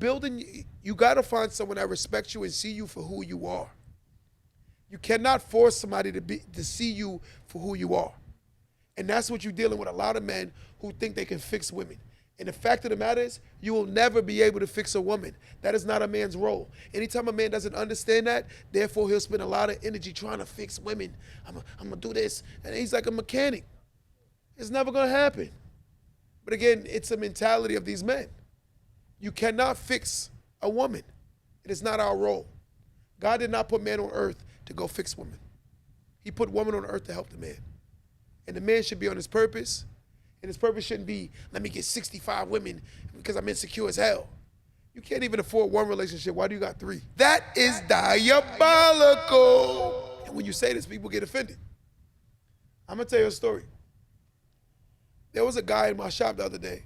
Speaker 1: you got to find someone that respects you and see you for who you are. You cannot force somebody to see you for who you are. And that's what you're dealing with, a lot of men who think they can fix women. And the fact of the matter is, you will never be able to fix a woman. That is not a man's role. Anytime a man doesn't understand that, therefore he'll spend a lot of energy trying to fix women. I'm going to do this. And he's like a mechanic. It's never going to happen. But again, it's a mentality of these men. You cannot fix a woman. It is not our role. God did not put man on earth to go fix women. He put woman on earth to help the man. And the man should be on his purpose. And his purpose shouldn't be, let me get 65 women because I'm insecure as hell. You can't even afford one relationship. Why do you got 3? That is diabolical. And when you say this, people get offended. I'm going to tell you a story. There was a guy in my shop the other day.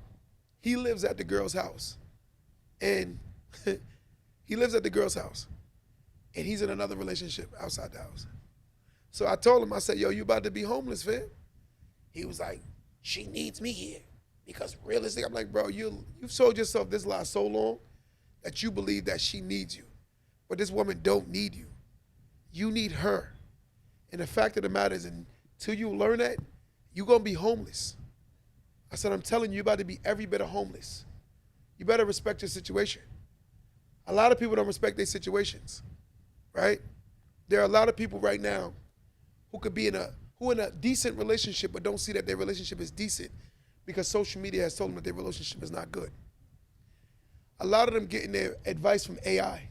Speaker 1: He lives at the girl's house. And he lives at the girl's house. And he's in another relationship outside the house. So I told him, I said, yo, you about to be homeless, fam? He was like, she needs me here. Because realistic, I'm like, bro, you've sold yourself this lie so long that you believe that she needs you. But this woman don't need you. You need her. And the fact of the matter is, until you learn that, you're going to be homeless. I said, I'm telling you, you're about to be every bit of homeless. You better respect your situation. A lot of people don't respect their situations, right? There are a lot of people right now who could be in a decent relationship but don't see that their relationship is decent because social media has told them that their relationship is not good. A lot of them getting their advice from AI.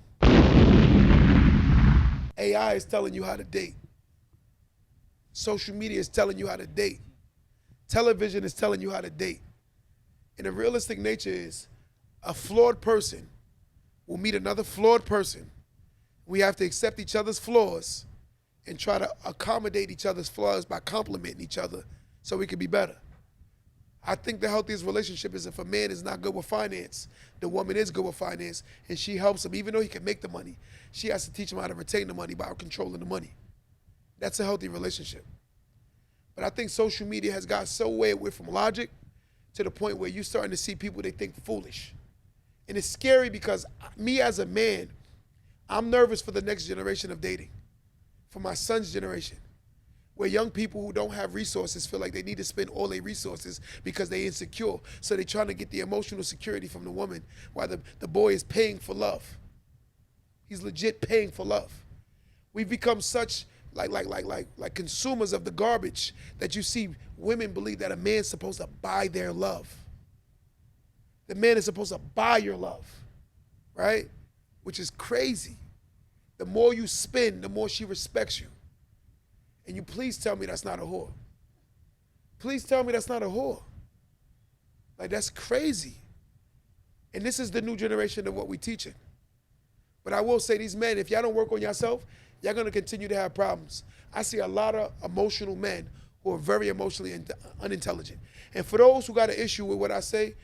Speaker 1: AI is telling you how to date. Social media is telling you how to date. Television is telling you how to date. And the realistic nature is a flawed person will meet another flawed person. We have to accept each other's flaws and try to accommodate each other's flaws by complimenting each other so we can be better. I think the healthiest relationship is if a man is not good with finance, the woman is good with finance, and she helps him. Even though he can make the money, she has to teach him how to retain the money by controlling the money. That's a healthy relationship. But I think social media has got so way away from logic to the point where you're starting to see people they think foolish. And it's scary because me as a man, I'm nervous for the next generation of dating, for my son's generation, where young people who don't have resources feel like they need to spend all their resources because they're insecure. So they're trying to get the emotional security from the woman while the boy is paying for love. He's legit paying for love. We've become such like consumers of the garbage that you see women believe that a man's supposed to buy their love. The man is supposed to buy your love, right? Which is crazy. The more you spend, the more she respects you. And you please tell me that's not a whore. Please tell me that's not a whore. Like, that's crazy. And this is the new generation of what we're teaching. But I will say, these men, if y'all don't work on yourself, y'all going to continue to have problems. I see a lot of emotional men who are very emotionally unintelligent. And for those who got an issue with what I say,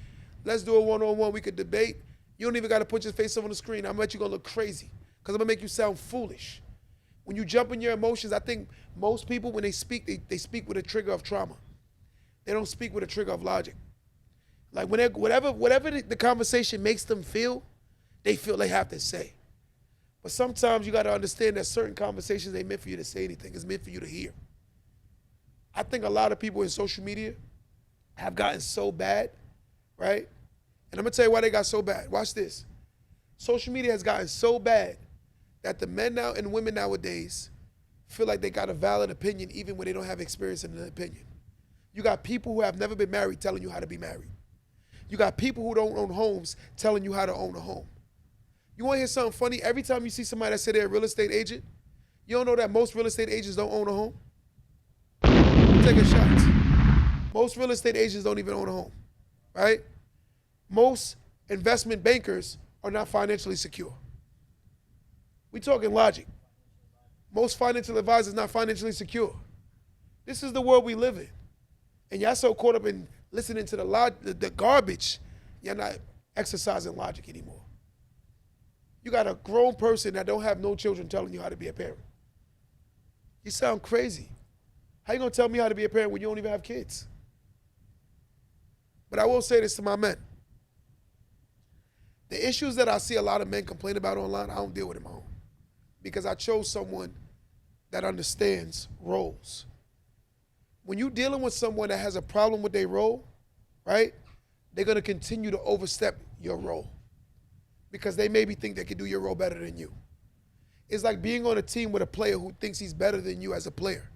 Speaker 1: let's do a one-on-one. We could debate. You don't even got to put your face on the screen. I bet you're going to look crazy because I'm going to make you sound foolish. When you jump in your emotions, I think most people, when they speak, they speak with a trigger of trauma. They don't speak with a trigger of logic. Like, whatever the conversation makes them feel, they feel they have to say. But sometimes you got to understand that certain conversations ain't meant for you to say anything. It's meant for you to hear. I think a lot of people in social media have gotten so bad, right? And I'm going to tell you why they got so bad. Watch this. Social media has gotten so bad that the men now and women nowadays feel like they got a valid opinion even when they don't have experience in an opinion. You got people who have never been married telling you how to be married. You got people who don't own homes telling you how to own a home. You want to hear something funny? Every time you see somebody that say they're a real estate agent, you don't know that most real estate agents don't own a home? I'm taking shots. Most real estate agents don't even own a home, right? Most investment bankers are not financially secure. We talking logic. Most financial advisors not financially secure. This is the world we live in. And y'all so caught up in listening to the garbage, you're not exercising logic anymore. You got a grown person that don't have no children telling you how to be a parent. You sound crazy. How you gonna tell me how to be a parent when you don't even have kids? But I will say this to my men. The issues that I see a lot of men complain about online, I don't deal with them at home. Because I chose someone that understands roles. When you're dealing with someone that has a problem with their role, right, they're going to continue to overstep your role because they maybe think they can do your role better than you. It's like being on a team with a player who thinks he's better than you as a player.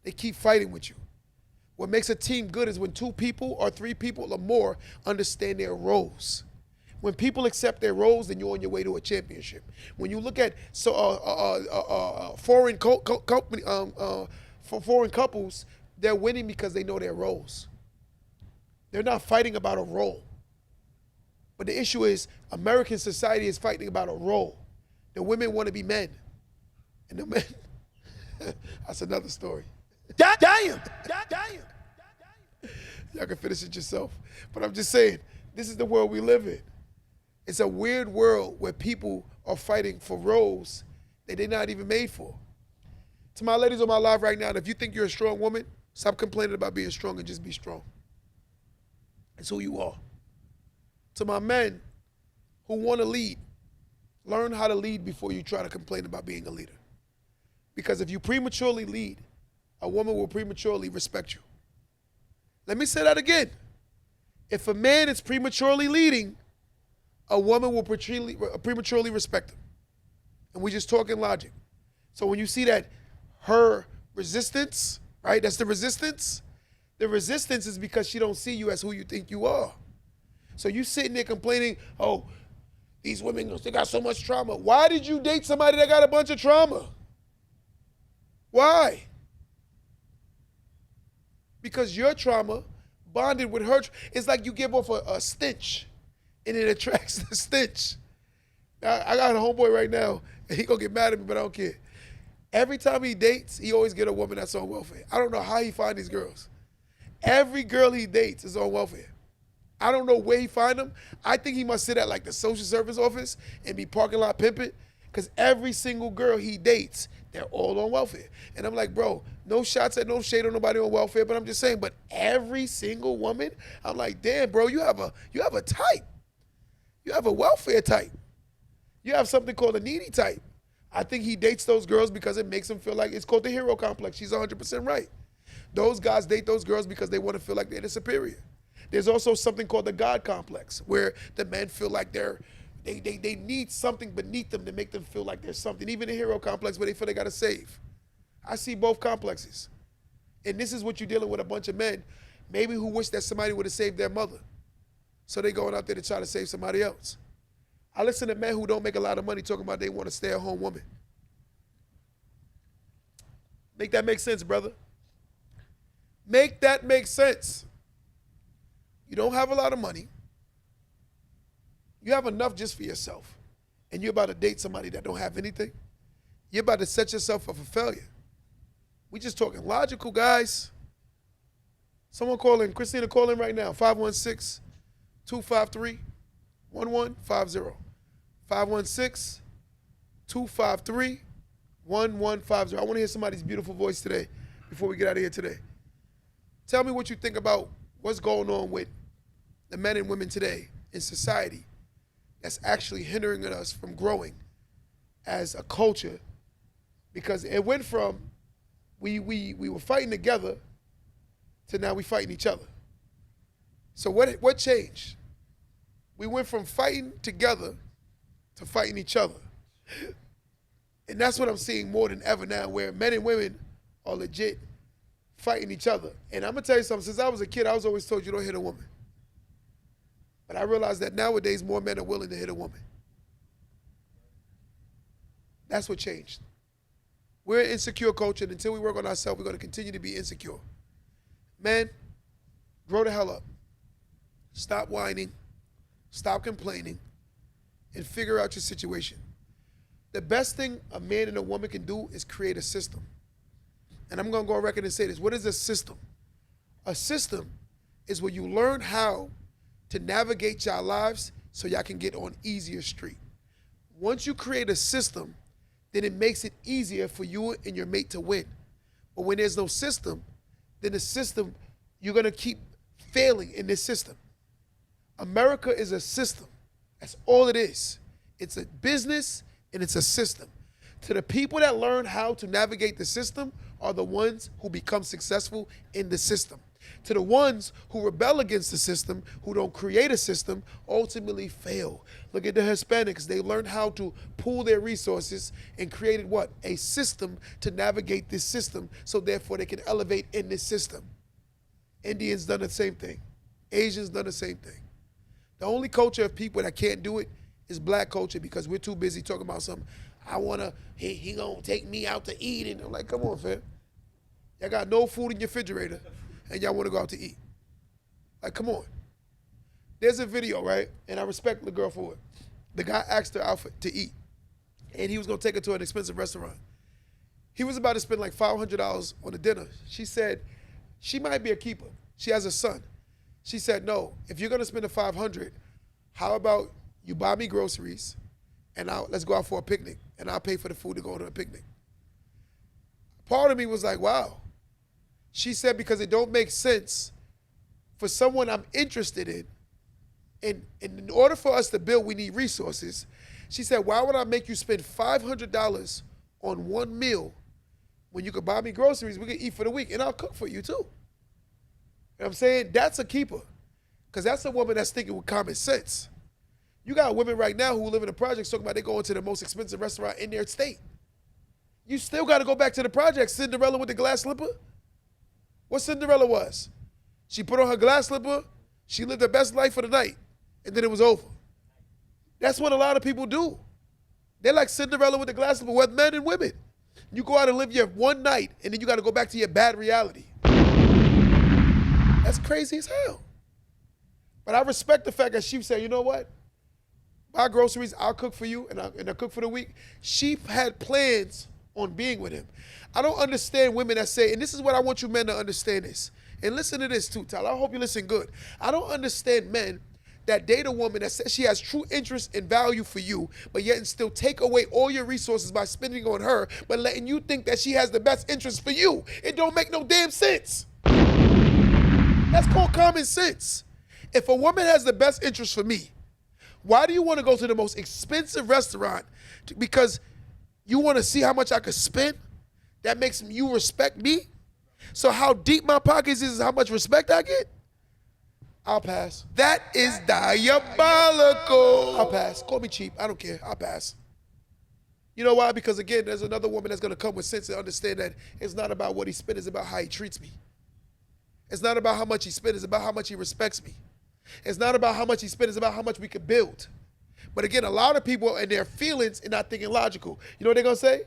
Speaker 1: They keep fighting with you. What makes a team good is when 2 people or 3 people or more understand their roles. When people accept their roles, then you're on your way to a championship. When you look at foreign couples, they're winning because they know their roles. They're not fighting about a role. But the issue is American society is fighting about a role. The women want to be men. And the men, that's another story. Damn. Y'all can finish it yourself. But I'm just saying, this is the world we live in. It's a weird world where people are fighting for roles that they're not even made for. To my ladies on my live right now, if you think you're a strong woman, stop complaining about being strong and just be strong. It's who you are. To my men who want to lead, learn how to lead before you try to complain about being a leader. Because if you prematurely lead, a woman will prematurely respect you. Let me say that again. If a man is prematurely leading, a woman will prematurely respect him. And we're just talking logic. So when you see that her resistance, right, that's the resistance. The resistance is because she don't see you as who you think you are. So you sitting there complaining, oh, these women, they got so much trauma. Why did you date somebody that got a bunch of trauma? Why? Because your trauma bonded with her. It's like you give off a stench, and it attracts the stench. I got a homeboy right now, and he gonna get mad at me, but I don't care. Every time he dates, he always get a woman that's on welfare. I don't know how he find these girls. Every girl he dates is on welfare. I don't know where he find them. I think he must sit at like the social service office and be parking lot pimping, because every single girl he dates, they're all on welfare. And I'm like, bro, no shots at no shade on nobody on welfare, but I'm just saying, but every single woman, I'm like, damn, bro, you have a type. You have a welfare type. You have something called a needy type. I think he dates those girls because it makes him feel like, it's called the hero complex. She's 100% right. Those guys date those girls because they want to feel like they're the superior. There's also something called the God complex, where the men feel like they need something beneath them to make them feel like there's something. Even the hero complex, where they feel they got to save. I see both complexes. And this is what you're dealing with, a bunch of men, maybe who wish that somebody would have saved their mother. So they going out there to try to save somebody else. I listen to men who don't make a lot of money talking about they want a stay-at-home woman. Make that make sense, brother. Make that make sense. You don't have a lot of money. You have enough just for yourself. And you're about to date somebody that don't have anything. You're about to set yourself up for failure. We just talking logical, guys. Someone call in. Christina, call in right now. 516-253-1150. 516-253-1150. I want to hear somebody's beautiful voice today before we get out of here today. Tell me what you think about what's going on with the men and women today in society that's actually hindering us from growing as a culture, because it went from we were fighting together to now we fighting each other. So what changed? We went from fighting together to fighting each other. And that's what I'm seeing more than ever now, where men and women are legit fighting each other. And I'm going to tell you something. Since I was a kid, I was always told you don't hit a woman. But I realized that nowadays more men are willing to hit a woman. That's what changed. We're an insecure culture, and until we work on ourselves, we're going to continue to be insecure. Men, grow the hell up. Stop whining. Stop complaining. And figure out your situation. The best thing a man and a woman can do is create a system. And I'm going to go on record and say this. What is a system? A system is where you learn how to navigate your lives so y'all can get on easier street. Once you create a system, then it makes it easier for you and your mate to win. But when there's no system, then the system, you're going to keep failing in this system. America is a system. That's all it is. It's a business and it's a system. To the people that learn how to navigate the system are the ones who become successful in the system. To the ones who rebel against the system, who don't create a system, ultimately fail. Look at the Hispanics. They learned how to pool their resources and created what? A system to navigate this system, so therefore they can elevate in this system. Indians done the same thing. Asians done the same thing. The only culture of people that can't do it is black culture, because we're too busy talking about something. He gonna take me out to eat. And I'm like, come on, fam. Y'all got no food in your refrigerator and y'all want to go out to eat. Like, come on. There's a video, right? And I respect the girl for it. The guy asked her out to eat, and he was going to take her to an expensive restaurant. He was about to spend like $500 on a dinner. She said she might be a keeper. She has a son. She said, no, if you're going to spend the $500, how about you buy me groceries and let's go out for a picnic, and I'll pay for the food to go to a picnic. Part of me was like, wow. She said, because it don't make sense for someone I'm interested in, and in order for us to build, we need resources. She said, why would I make you spend $500 on one meal when you could buy me groceries, we can eat for the week, and I'll cook for you too? You know what I'm saying? That's a keeper, because that's a woman that's thinking with common sense. You got women right now who live in the projects talking about they going to the most expensive restaurant in their state. You still got to go back to the projects. Cinderella with the glass slipper? What Cinderella was? She put on her glass slipper, she lived her best life for the night, and then it was over. That's what a lot of people do. They're like Cinderella with the glass slipper, with men and women. You go out and live your one night, and then you got to go back to your bad reality. That's crazy as hell. But I respect the fact that she said, you know what? Buy groceries, I'll cook for you, and I'll cook for the week. She had plans on being with him. I don't understand women that say, and this is what I want you men to understand this, And listen to this too, Tyler. I hope you listen good. I don't understand men that date a woman that says she has true interest and value for you, but yet and still take away all your resources by spending on her, but letting you think that she has the best interest for you. It don't make no damn sense. That's called common sense. If a woman has the best interest for me, why do you want to go to the most expensive restaurant? Because you want to see how much I could spend? That makes you respect me? So how deep my pockets is how much respect I get? I'll pass. That is diabolical. I'll pass. Call me cheap. I don't care. I'll pass. You know why? Because again, there's another woman that's going to come with sense and understand that it's not about what he spent, it's about how he treats me. It's not about how much he spent, it's about how much he respects me. It's not about how much he spent, it's about how much we could build. But again, a lot of people and their feelings and not thinking logical. You know what they're going to say?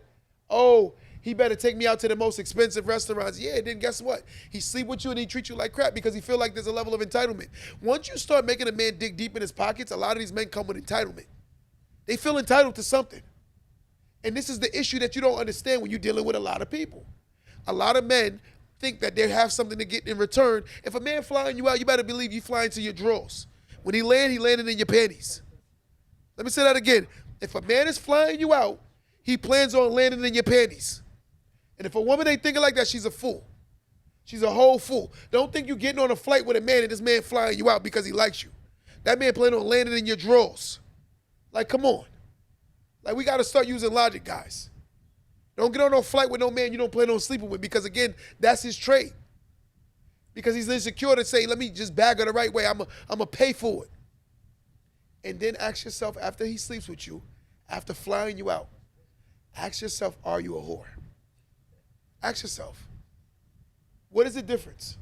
Speaker 1: Oh, he better take me out to the most expensive restaurants. Yeah, then guess what? He sleep with you and he treat you like crap because he feel like there's a level of entitlement. Once you start making a man dig deep in his pockets, a lot of these men come with entitlement. They feel entitled to something. And this is the issue that you don't understand when you're dealing with a lot of people. A lot of men think that they have something to get in return. If a man flying you out, you better believe you flying to your drawers. When he landed in your panties. Let me say that again. If a man is flying you out, he plans on landing in your panties. And if a woman ain't thinking like that, she's a fool. She's a whole fool. Don't think you getting on a flight with a man and this man flying you out because he likes you. That man planning on landing in your drawers. Like, come on. Like, we got to start using logic, guys. Don't get on no flight with no man you don't plan on sleeping with because, again, that's his trade. Because he's insecure to say, let me just bag her the right way. I'm going to pay for it. And then ask yourself, after he sleeps with you, after flying you out, ask yourself, are you a whore? Ask yourself, what is the difference?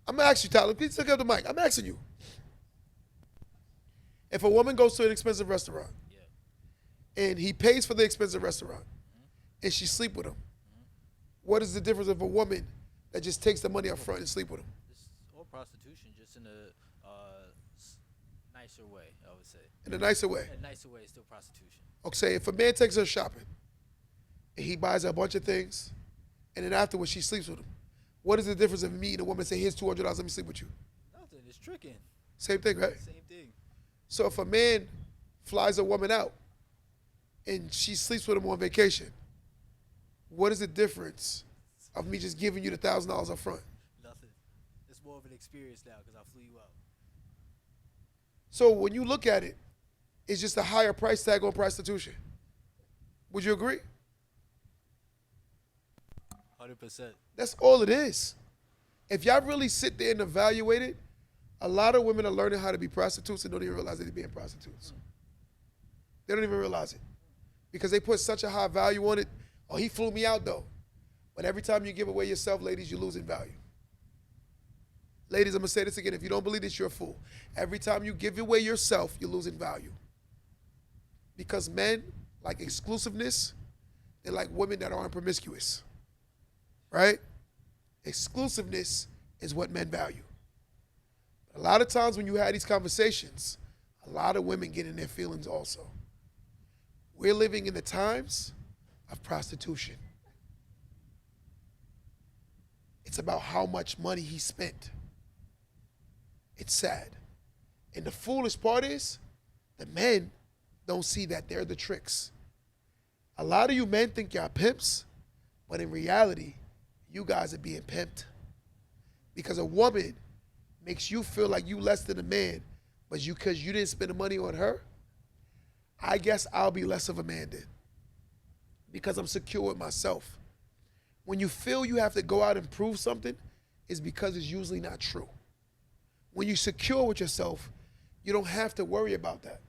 Speaker 1: I'm going to ask you, Tyler. Please look up the mic. I'm asking you. If a woman goes to an expensive restaurant and he pays for the expensive restaurant and she sleep with him, what is the difference of a woman that just takes the money up front and sleep with him?
Speaker 3: It's all prostitution, just in a nicer way, I would say.
Speaker 1: In a nicer way?
Speaker 3: In a nicer way, it's still prostitution.
Speaker 1: Okay, if a man takes her shopping and he buys her a bunch of things, and then afterwards she sleeps with him, what is the difference of me and a woman say, here's $200, let me sleep with you?
Speaker 3: Nothing. It's tricking.
Speaker 1: Same thing, right?
Speaker 3: Same thing.
Speaker 1: So if a man flies a woman out and she sleeps with him on vacation, what is the difference of me just giving you the $1,000 up front?
Speaker 3: Nothing. It's more of an experience now because I flew you out.
Speaker 1: So when you look at it, it's just a higher price tag on prostitution. Would you agree?
Speaker 3: 100%.
Speaker 1: That's all it is. If y'all really sit there and evaluate it, a lot of women are learning how to be prostitutes and don't even realize they're being prostitutes. They don't even realize it because they put such a high value on it. Oh, he flew me out though. But every time you give away yourself, ladies, you're losing value. Ladies, I'm going to say this again. If you don't believe this, you're a fool. Every time you give away yourself, you're losing value. Because men like exclusiveness, they like women that aren't promiscuous. Right? Exclusiveness is what men value. A lot of times when you have these conversations, a lot of women get in their feelings also. We're living in the times of prostitution. It's about how much money he spent. It's sad. And the foolish part is, the men don't see that they're the tricks. A lot of you men think y'all pimps, but in reality, you guys are being pimped. Because a woman makes you feel like you less than a man, but because you didn't spend the money on her, I guess I'll be less of a man then. Because I'm secure with myself. When you feel you have to go out and prove something, it's because it's usually not true. When you're secure with yourself, you don't have to worry about that.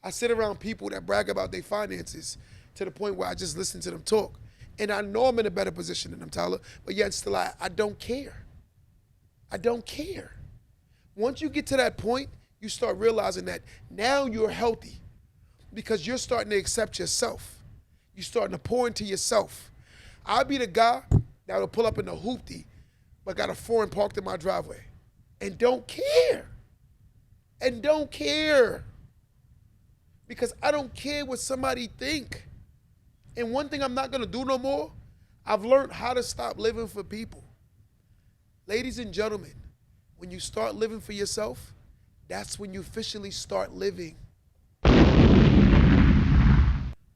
Speaker 1: I sit around people that brag about their finances to the point where I just listen to them talk. And I know I'm in a better position than them, Tyler, but yet still I don't care. I don't care. Once you get to that point, you start realizing that now you're healthy because you're starting to accept yourself. You're starting to pour into yourself. I'll be the guy that will pull up in a hoopty but got a foreign parked in my driveway and don't care. And don't care. Because I don't care what somebody think. And one thing I'm not going to do no more, I've learned how to stop living for people. Ladies and gentlemen, when you start living for yourself, that's when you officially start living.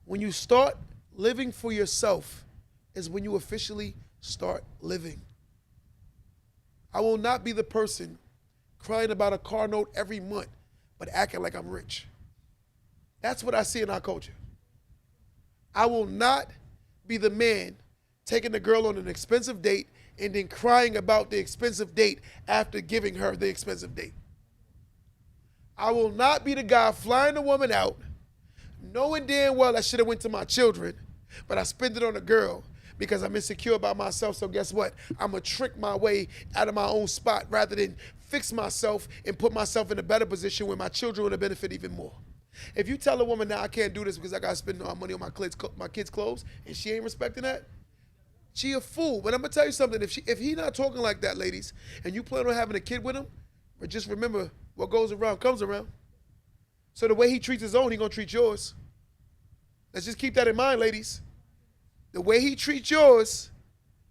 Speaker 1: When you start living for yourself is when you officially start living. I will not be the person crying about a car note every month, but acting like I'm rich. That's what I see in our culture. I will not be the man taking the girl on an expensive date and then crying about the expensive date after giving her the expensive date. I will not be the guy flying the woman out, knowing damn well I should have went to my children, but I spent it on a girl because I'm insecure about myself. So guess what? I'm going to trick my way out of my own spot rather than fix myself and put myself in a better position where my children would benefit even more. If you tell a woman now I can't do this because I got to spend all money on my kids' clothes and she ain't respecting that, she a fool. But I'm going to tell you something. If he not talking like that, ladies, and you plan on having a kid with him, but just remember what goes around comes around. So the way he treats his own, he going to treat yours. Let's just keep that in mind, ladies. The way he treats yours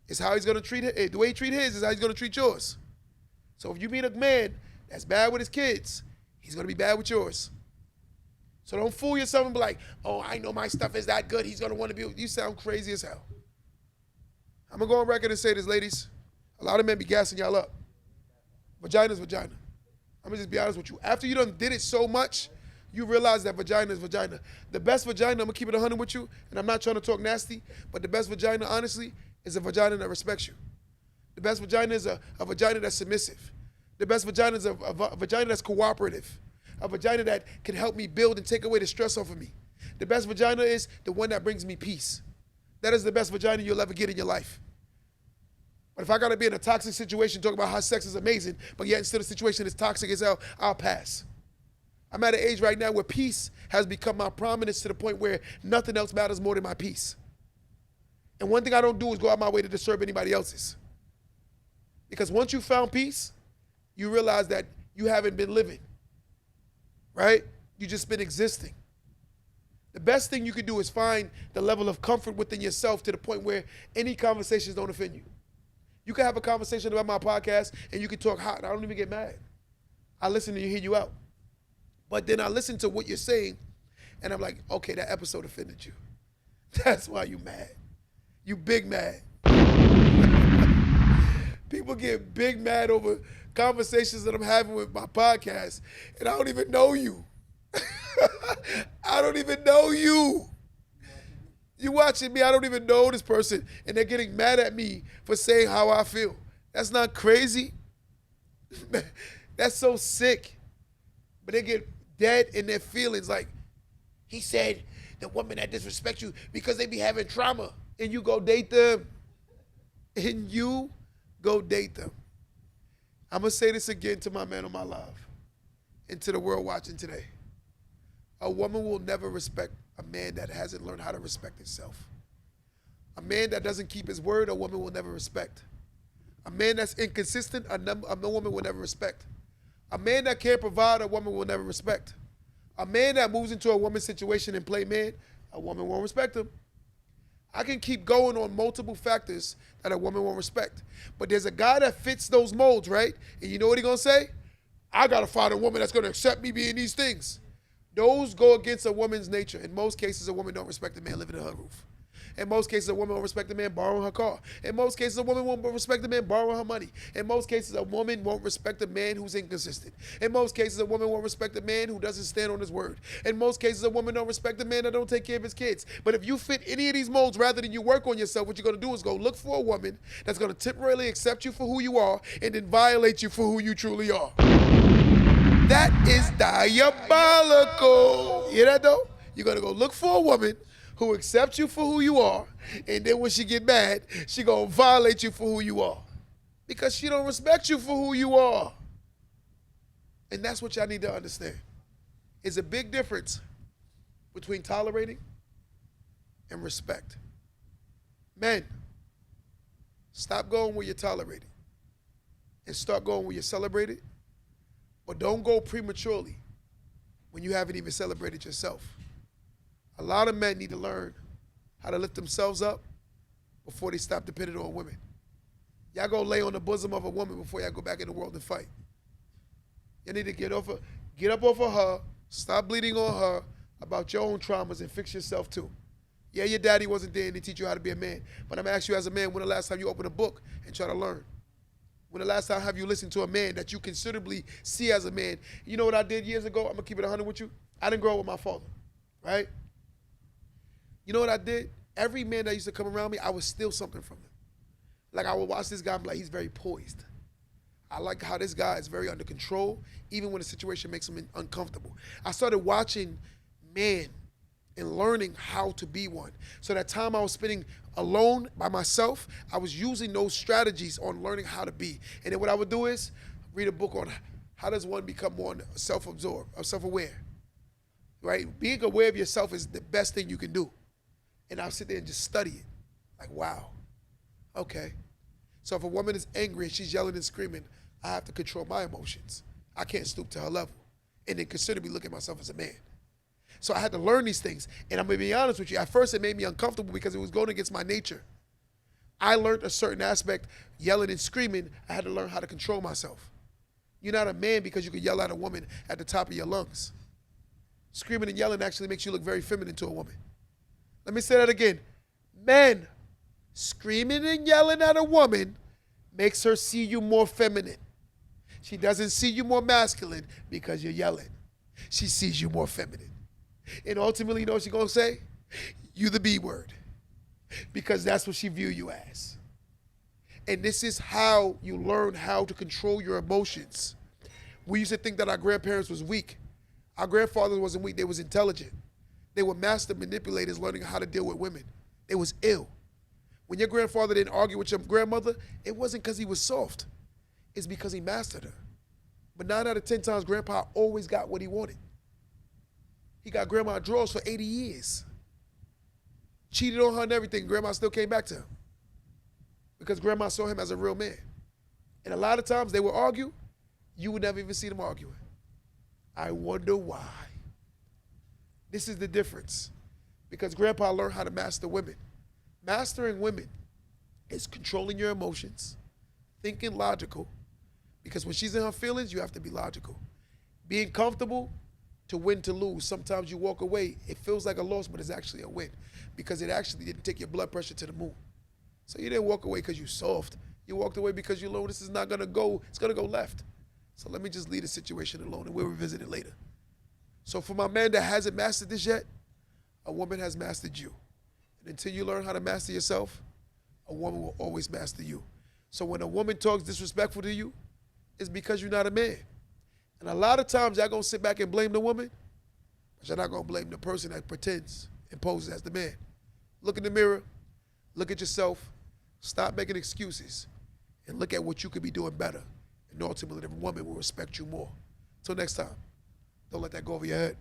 Speaker 1: is how he's going to treat it. The way he treats his is how he's going to treat yours. So if you meet a man that's bad with his kids, he's going to be bad with yours. So don't fool yourself and be like, oh, I know my stuff is that good. He's going to want to be. You sound crazy as hell. I'm going to go on record and say this, ladies. A lot of men be gassing y'all up. Vagina's vagina. I'm going to just be honest with you. After you done did it so much, you realize that vagina is vagina. The best vagina, I'm going to keep it 100 with you, and I'm not trying to talk nasty, but the best vagina, honestly, is a vagina that respects you. The best vagina is a vagina that's submissive. The best vagina is a vagina that's cooperative. A vagina that can help me build and take away the stress off of me. The best vagina is the one that brings me peace. That is the best vagina you'll ever get in your life. But if I got to be in a toxic situation, talking about how sex is amazing, but yet instead of the situation is toxic as hell, I'll pass. I'm at an age right now where peace has become my prominence to the point where nothing else matters more than my peace. And one thing I don't do is go out my way to disturb anybody else's. Because once you found peace, you realize that you haven't been living, right? You just been existing. The best thing you can do is find the level of comfort within yourself to the point where any conversations don't offend you. You can have a conversation about my podcast and you can talk hot. I don't even get mad. I listen to you, hear you out. But then I listen to what you're saying and I'm like, okay, that episode offended you. That's why you mad. You big mad. People get big mad over conversations that I'm having with my podcast and I don't even know you. I don't even know you. You watching me, I don't even know this person, and they're getting mad at me for saying how I feel. That's not crazy. That's so sick. But they get dead in their feelings like, he said the woman that disrespect you because they be having trauma, and you go date them. And you go date them. I'm going to say this again to my man on my live and to the world watching today. A woman will never respect a man that hasn't learned how to respect himself. A man that doesn't keep his word, a woman will never respect. A man that's inconsistent, a woman will never respect. A man that can't provide, a woman will never respect. A man that moves into a woman's situation and play man, a woman won't respect him. I can keep going on multiple factors that a woman won't respect. But there's a guy that fits those molds, right? And you know what he's going to say? I got to find a woman that's going to accept me being these things. Those go against a woman's nature. In most cases, a woman don't respect a man living in her roof. In most cases, a woman won't respect a man borrowing her car. In most cases, a woman won't respect a man borrowing her money. In most cases, a woman won't respect a man who's inconsistent. In most cases, a woman won't respect a man who doesn't stand on his word. In most cases, a woman don't respect a man that don't take care of his kids. But if you fit any of these molds rather than you work on yourself, what you're going to do is go look for a woman that's going to temporarily accept you for who you are and then violate you for who you truly are. That is diabolical. You hear that though? You're going to go look for a woman who accepts you for who you are, and then when she get mad, she going to violate you for who you are. Because she don't respect you for who you are. And that's what y'all need to understand. It's a big difference between tolerating and respect. Men, stop going where you're tolerated and start going where you're celebrated. But don't go prematurely when you haven't even celebrated yourself. A lot of men need to learn how to lift themselves up before they stop depending on women. Y'all go lay on the bosom of a woman before y'all go back in the world and fight. You need to get up off of her, stop bleeding on her about your own traumas and fix yourself too. Yeah, your daddy wasn't there and they teach you how to be a man. But I'm asking you as a man, when the last time you opened a book and try to learn? When the last time have you listened to a man that you considerably see as a man? You know what I did years ago? I'm going to keep it 100 with you. I didn't grow up with my father, right? You know what I did? Every man that used to come around me, I would steal something from them. Like I would watch this guy and be like, he's very poised. I like how this guy is very under control, even when the situation makes him uncomfortable. I started watching men and learning how to be one. So that time I was spending alone by myself, I was using those strategies on learning how to be. And then what I would do is read a book on how does one become more self-absorbed or self-aware, right? Being aware of yourself is the best thing you can do. And I'll sit there and just study it. Like, wow, okay. So if a woman is angry and she's yelling and screaming, I have to control my emotions. I can't stoop to her level and then consider me looking at myself as a man. So I had to learn these things. And I'm going to be honest with you. At first, it made me uncomfortable because it was going against my nature. I learned a certain aspect, yelling and screaming. I had to learn how to control myself. You're not a man because you can yell at a woman at the top of your lungs. Screaming and yelling actually makes you look very feminine to a woman. Let me say that again. Men, screaming and yelling at a woman makes her see you more feminine. She doesn't see you more masculine because you're yelling. She sees you more feminine. And ultimately, you know what she's going to say? You the B word. Because that's what she view you as. And this is how you learn how to control your emotions. We used to think that our grandparents was weak. Our grandfathers wasn't weak. They was intelligent. They were master manipulators learning how to deal with women. They was ill. When your grandfather didn't argue with your grandmother, it wasn't because he was soft. It's because he mastered her. But 9 out of 10 times, grandpa always got what he wanted. He got grandma drawers for 80 years. Cheated on her and everything. Grandma still came back to him. Because grandma saw him as a real man. And a lot of times they would argue. You would never even see them arguing. I wonder why. This is the difference. Because grandpa learned how to master women. Mastering women is controlling your emotions, thinking logical, because when she's in her feelings, you have to be logical. Being comfortable to win, to lose. Sometimes you walk away, it feels like a loss, but it's actually a win because it actually didn't take your blood pressure to the moon. So you didn't walk away because you're soft. You walked away because you know this is not going to go, it's going to go left. So let me just leave the situation alone and we'll revisit it later. So for my man that hasn't mastered this yet, a woman has mastered you. And until you learn how to master yourself, a woman will always master you. So when a woman talks disrespectful to you, it's because you're not a man. And a lot of times y'all gonna sit back and blame the woman, but you're not gonna blame the person that pretends and poses as the man. Look in the mirror, look at yourself, stop making excuses, and look at what you could be doing better. And ultimately the woman will respect you more. Till next time, don't let that go over your head.